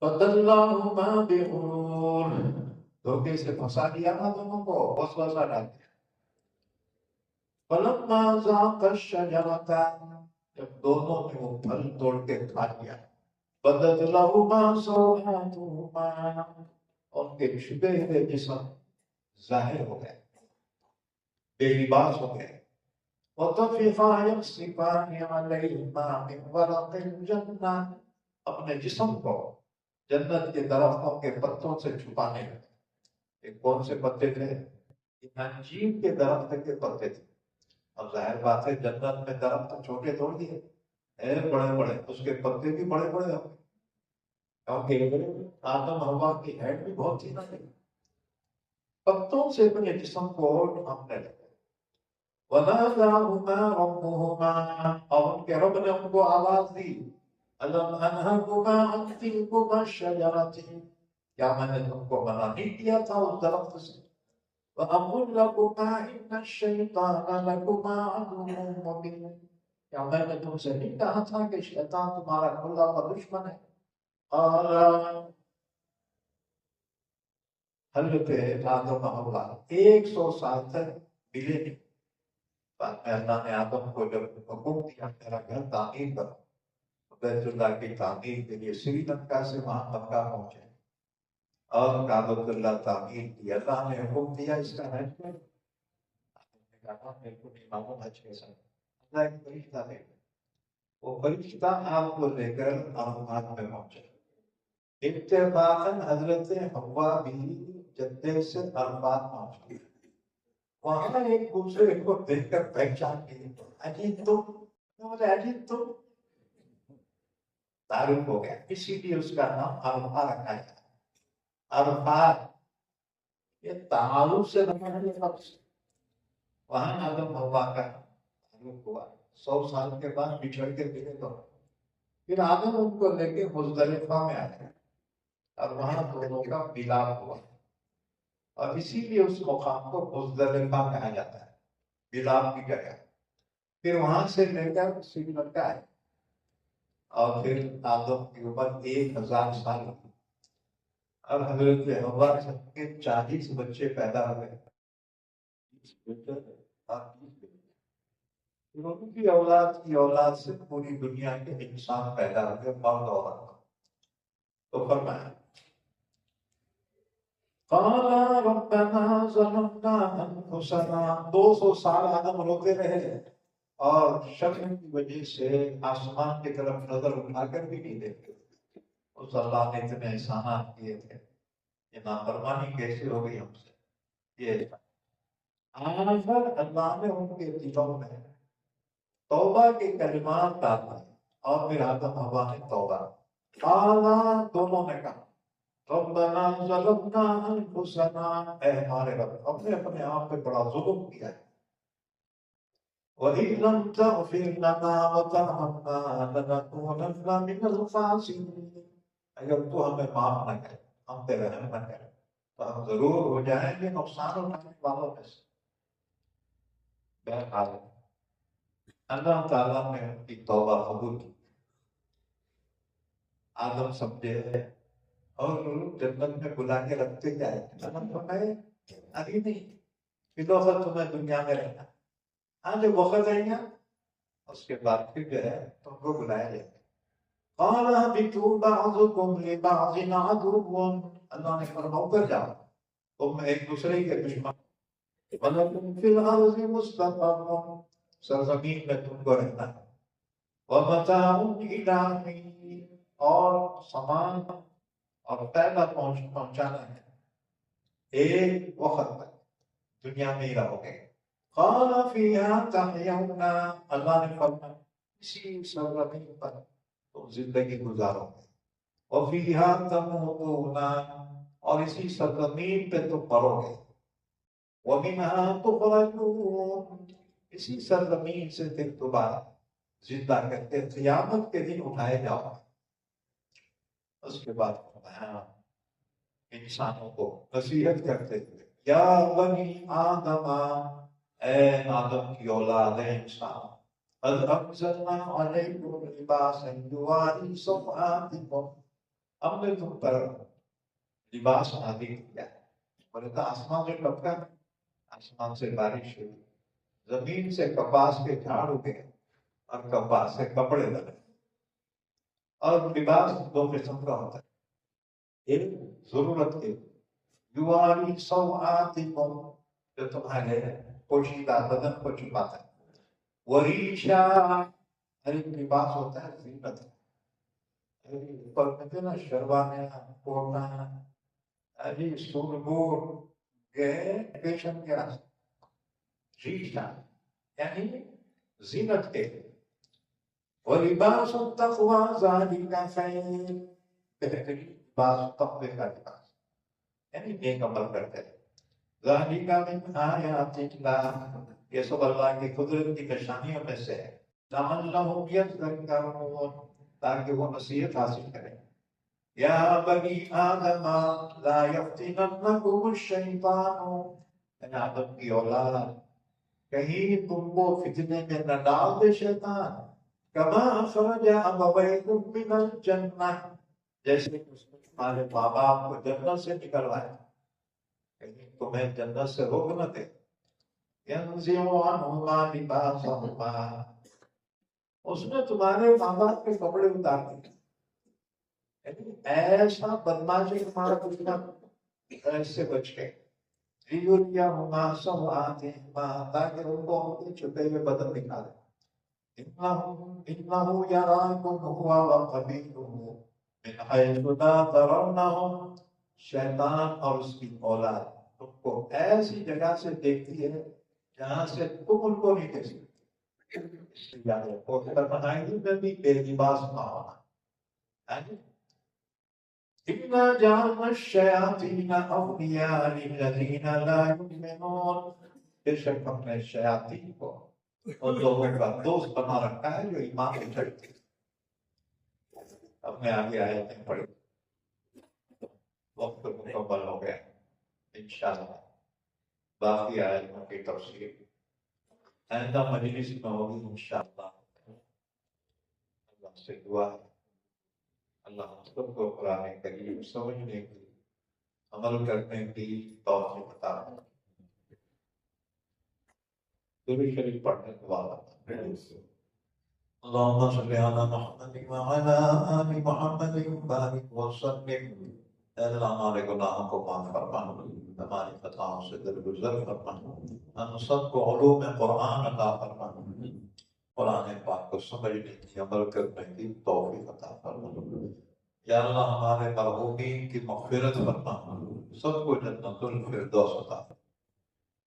فدلاهما بغرور، دھوکے سے پھنسا دیا نا دونوں کو، وسوسہ ڈال دیا۔ فلما ذاقا الشجرة، جب دونوں نے وہ پھل توڑ کے کھا لیا، بدت لهما سوآتهما، ان کے چھپے ہوئے جسم ظاہر ہو گئے، بے لباس ہو گئے۔ وَطَفِقَا يَخْصِفَانِ عَلَيْهِمَا مِنْ وَرَقِ الْجَنَّةِ، اپنے جسم کو جنت کے درختوں کے پتوں سے چھپانے لگے۔ یہ کون سے پتے تھے؟ یہ انجیر کے درخت کے پتے تھے۔ اب ظاہر بات ہے جنت میں درخت چھوٹے توڑ دیے بڑے بڑے، اس کے پتے بھی بڑے بڑے ہو گئے، کیونکہ آدم حوا کی ہیڈ بھی بہت ہی نہ تھی۔ پتوں سے اپنے جسم کو ڈھانپنے لگے۔ وَنَادَاهُمَا رَبُّهُمَا، اور ان کے رب نے ان کو آواز دی، أَلَمْ أَنْهَكُمَا عَنْ تِلْكُمَا الشَّجَرَةِ، کیا میں نے تم کو منع نہیں کیا تھا اس درخت سے؟ وَأَقُلْ لَكُمَا إِنَّ الشَّيْطَانَ لَكُمَا عَدُوٌّ مُّبِينٌ، کیا میں نے تم سے نہیں کہا تھا کہ شیطان تمہارا کھلا ہوا دشمن ہے؟ اور حضرت آدم حوا 100 سال تک ملے نہیں۔ بعد میں اللہ نے آدم کو جب حکم دیا میرا گھر تعمیر کرو، بیت اللہ کی تعمیر کے لیے سری لنکا سے وہاں مکہ پہنچے اور کعبۃ اللہ تعمیر کی۔ اللہ نے حکم دیا اس کا حج کر، آدم نے کہا میرے کو نہیں معلوم حج کیسا ہے۔ اللہ ایک فرشتہ لے گا، وہ فرشتہ آپ کو لے کر عرفات میں پہنچے۔ اتفاقاً حضرت حوا بھی جدے سے عرفات پہنچ گئی، وہاں ایک دوسرے کو دیکھ کر پہچان گئی، عجیب تم، عجیب تم، تعارف ہو گیا، اسی لیے اس کا نام عرفہ رکھا گیا۔ عرفات یہ تعارف سے رکھا ہے لفظ، وہاں آدم حوا کا تعارف ہوا۔ 100 سال کے بعد بچھڑ کے ملے تو پھر آدم ان کو لے کے مزدلفہ میں آ گیا اور وہاں دونوں کا ملاپ ہوا، اور اسی لیے اس مقام کو مزدلفہ کہا جاتا ہے، ملاپ کی جگہ۔ پھر وہاں سے لے کر سری لنکا آئے، اور پھر آدم کی عمر 1000 سال ہوئی، اور حضرت حوا کے 40 بچے پیدا ہوئے، ان کی اولاد سے پوری دنیا کے انسان پیدا ہوئے، مرد عورت۔ تو فرمایا قَالَ رَبَّنَا ظَلَمْنَا أَنفُسَنَا، 200 سال آدم روتے رہے، اور شرم کی وجہ سے آسمان کی طرف نظر اٹھا کر بھی نہیں دیکھتے۔ اس اللہ نے اتنے احسانات کیے تھے، یہ نافرمانی کیسے ہو گئی ہم سے؟ یہ آخر اللہ نے ان کے دلوں میں توبہ کے کلمات ڈالا، اور پھر آدم حوا نے توبہ، قالا دونوں نے کہا ربنا ظلمنا انفسنا، اے ہمارے رب ہم نے اپنے آپ پہ بڑا ظلم کیا ہے، وَإِن لَّمْ تَغْفِرْ لَنَا وَتَرْحَمْنَا لَنَكُونَنَّ مِنَ الْخَاسِرِينَ، اگر تو ہمیں معاف نہ کرے، ہم پہ رحم نہ کرے، تو ہم ضرور ہو جائیں گے نقصان اٹھانے والوں میں سے۔ بہرحال اللہ تعالیٰ نے ان کی توبہ قبول کی، آدم سمجھے اور جنت میں بلا کے رکھتے کیا ہے، جنت میں ابھی نہیں، پھر تمہیں دنیا میں رہنا، ہاں جو وقت آئے گا اس کے بعد پھر جو ہے تم کو بلایا جائے گا۔ قَالَ اهْبِطُوا بَعْضُكُمْ لِبَعْضٍ عَدُوٌّ، اللہ نے فرمایا ادھر جاؤ، تم ایک دوسرے کے دشمن، وَلَكُمْ فِي الْأَرْضِ مُسْتَقَرٌّ، سرزمین میں تم کو رہنا ہے، وَمَتَاعٌ إِلَىٰ حِينٍ، اور سامان اور پیدا پہنچانا ہے ایک وقت تک، دنیا میں ہی رہو گے۔ قَالَ فِيهَا تَحْيَوْنَ، اللہ نے فرمایا اسی سرزمین پر تم زندگی گزارو گے، وَفِيهَا تَمُوتُونَ، اور اسی سرزمین پہ تم مرو گے، وَمِنْهَا تُخْرَجُونَ، اسی سرزمین سے پھر دوبارہ زندہ کر کے قیامت کے دن اٹھائے جاؤ۔ اس کے بعد انسانوں کو نصیحت کرتے ہوئے، یا بنی آدم، اے آدم کی اولاد، اے انسان، قد انزلنا علیکم لباسا یواری سوآتکم، ہم نے تم پر لباس نازل کیا ہے۔ بولے تو آسمان سے ٹپکا، آسمان سے بارش ہوئی، زمین سے کپاس کے جھاڑ اگے اور کپاس سے کپڑے بنے، اور لباس دو قسم کا ہوتا ہے، ایک ضرورت کے یواری سوآتکم، جو تمہارے پوشیدہ بدن کو چھپاتا ہے، وریشا، ایک لباس ہوتا ہے زینت، اوپر میں نا شروانے پورنا سورگور گئے پیشن کے راستے، ریشا یعنی زینت کے، وَلِبَاسُ التَّقْوَىٰ ذَٰلِكَ خَيْرٌ، بہترین لباس تقوی کا لباس یعنی نیک عمل کرتے ہیں، ذَٰلِكَ مِنْ آیَاتِ اللَّهِ، یہ سب اللہ کی قدرت کی نشانیوں میں سے ہے، لَعَلَّهُمْ يَذَّكَّرُونَ، تاکہ وہ نصیحت حاصل کریں۔ یا بنی آدم لا یفتننکم الشیطان، اے آدم کی اولاد، کہیں تم کو فتنے میں نہ ڈال دے شیطان، کما اخرج ابویکم من الجنہ، جیسے اس نے تمہارے ماں باپ کو جنت سے نکلوایا، کہیں تمہیں جنت سے روک نہ دے، ینزع عنہما لباسہما، اس نے تمہارے ماں باپ کے کپڑے اتار دیے، یعنی ایسا بدماشی تمہارا دشمن ایسے بچ گئے، لیریہما سوآتہما، تاکہ ان کو ان کے چھپے ہوئے بدن دکھا دے، انہ یراکم ہوا وقبیلہ من حیث لا ترونہم، شیطان اور اس کی اولاد تم کو ایسی جگہ سے دیکھتی ہے جہاں سے تم ان کو نہیں دیکھ سکتے، اس لیے یاد رکھو فرمائیں میں بھی بے لباس نہ ہونا۔ إِنَّا جَعَلْنَا الشَّيَاطِينَ أَوْلِيَاءَ لِلَّذِينَ لَا يُؤْمِنُونَ، بے شک ہم نے شیاطین کو ان لوگوں کا دوست بنا رکھا ہے جو ایمان نہیں رکھتے۔ ہم نے آگے آیتیں پڑھی، وقت مکمل ہو گیا، انشاءاللہ باقی آیتوں کی تفسیر آئندہ مجلس میں ہوگی انشاءاللہ۔ اللہ سے دعا ہے اللہ ہم سب کو قرآن کریم سمجھنے کی، عمل کرنے کی توفیق عطا فرمائے۔ درود شریف پڑھنے کے بعد اللهم صل على محمد وعلى آل محمد وبارك وسلم، اے اللہ ہمارے گناہوں کو معاف فرما، ہماری خطاؤں سے درگزر فرما، ہم سب کو علوم قرآن عطا فرما، قرآن پاک کو سمجھنے کی، عمل کرنے کی توفیق عطا فرما۔ یا اللہ ہمارے مرحومین کی مغفرت فرما، سب کو جنت الفردوس عطا فرما،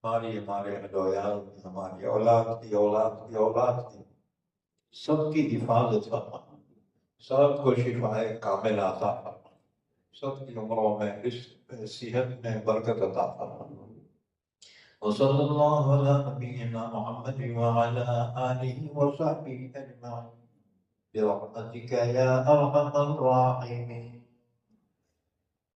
ہمارے اہل و عیال کی، ہماری اولاد کی، اولاد کی اولاد کی، سب کی حفاظت فرما، سب کو شفائے کامل عطا فرما، سب کی عمروں میں، رزق میں، صحت میں برکت عطا فرما۔ وصلی اللہ علی نبینا محمد وعلی آلہ وصحبہ اجمعین برحمتک یا ارحم الراحمین۔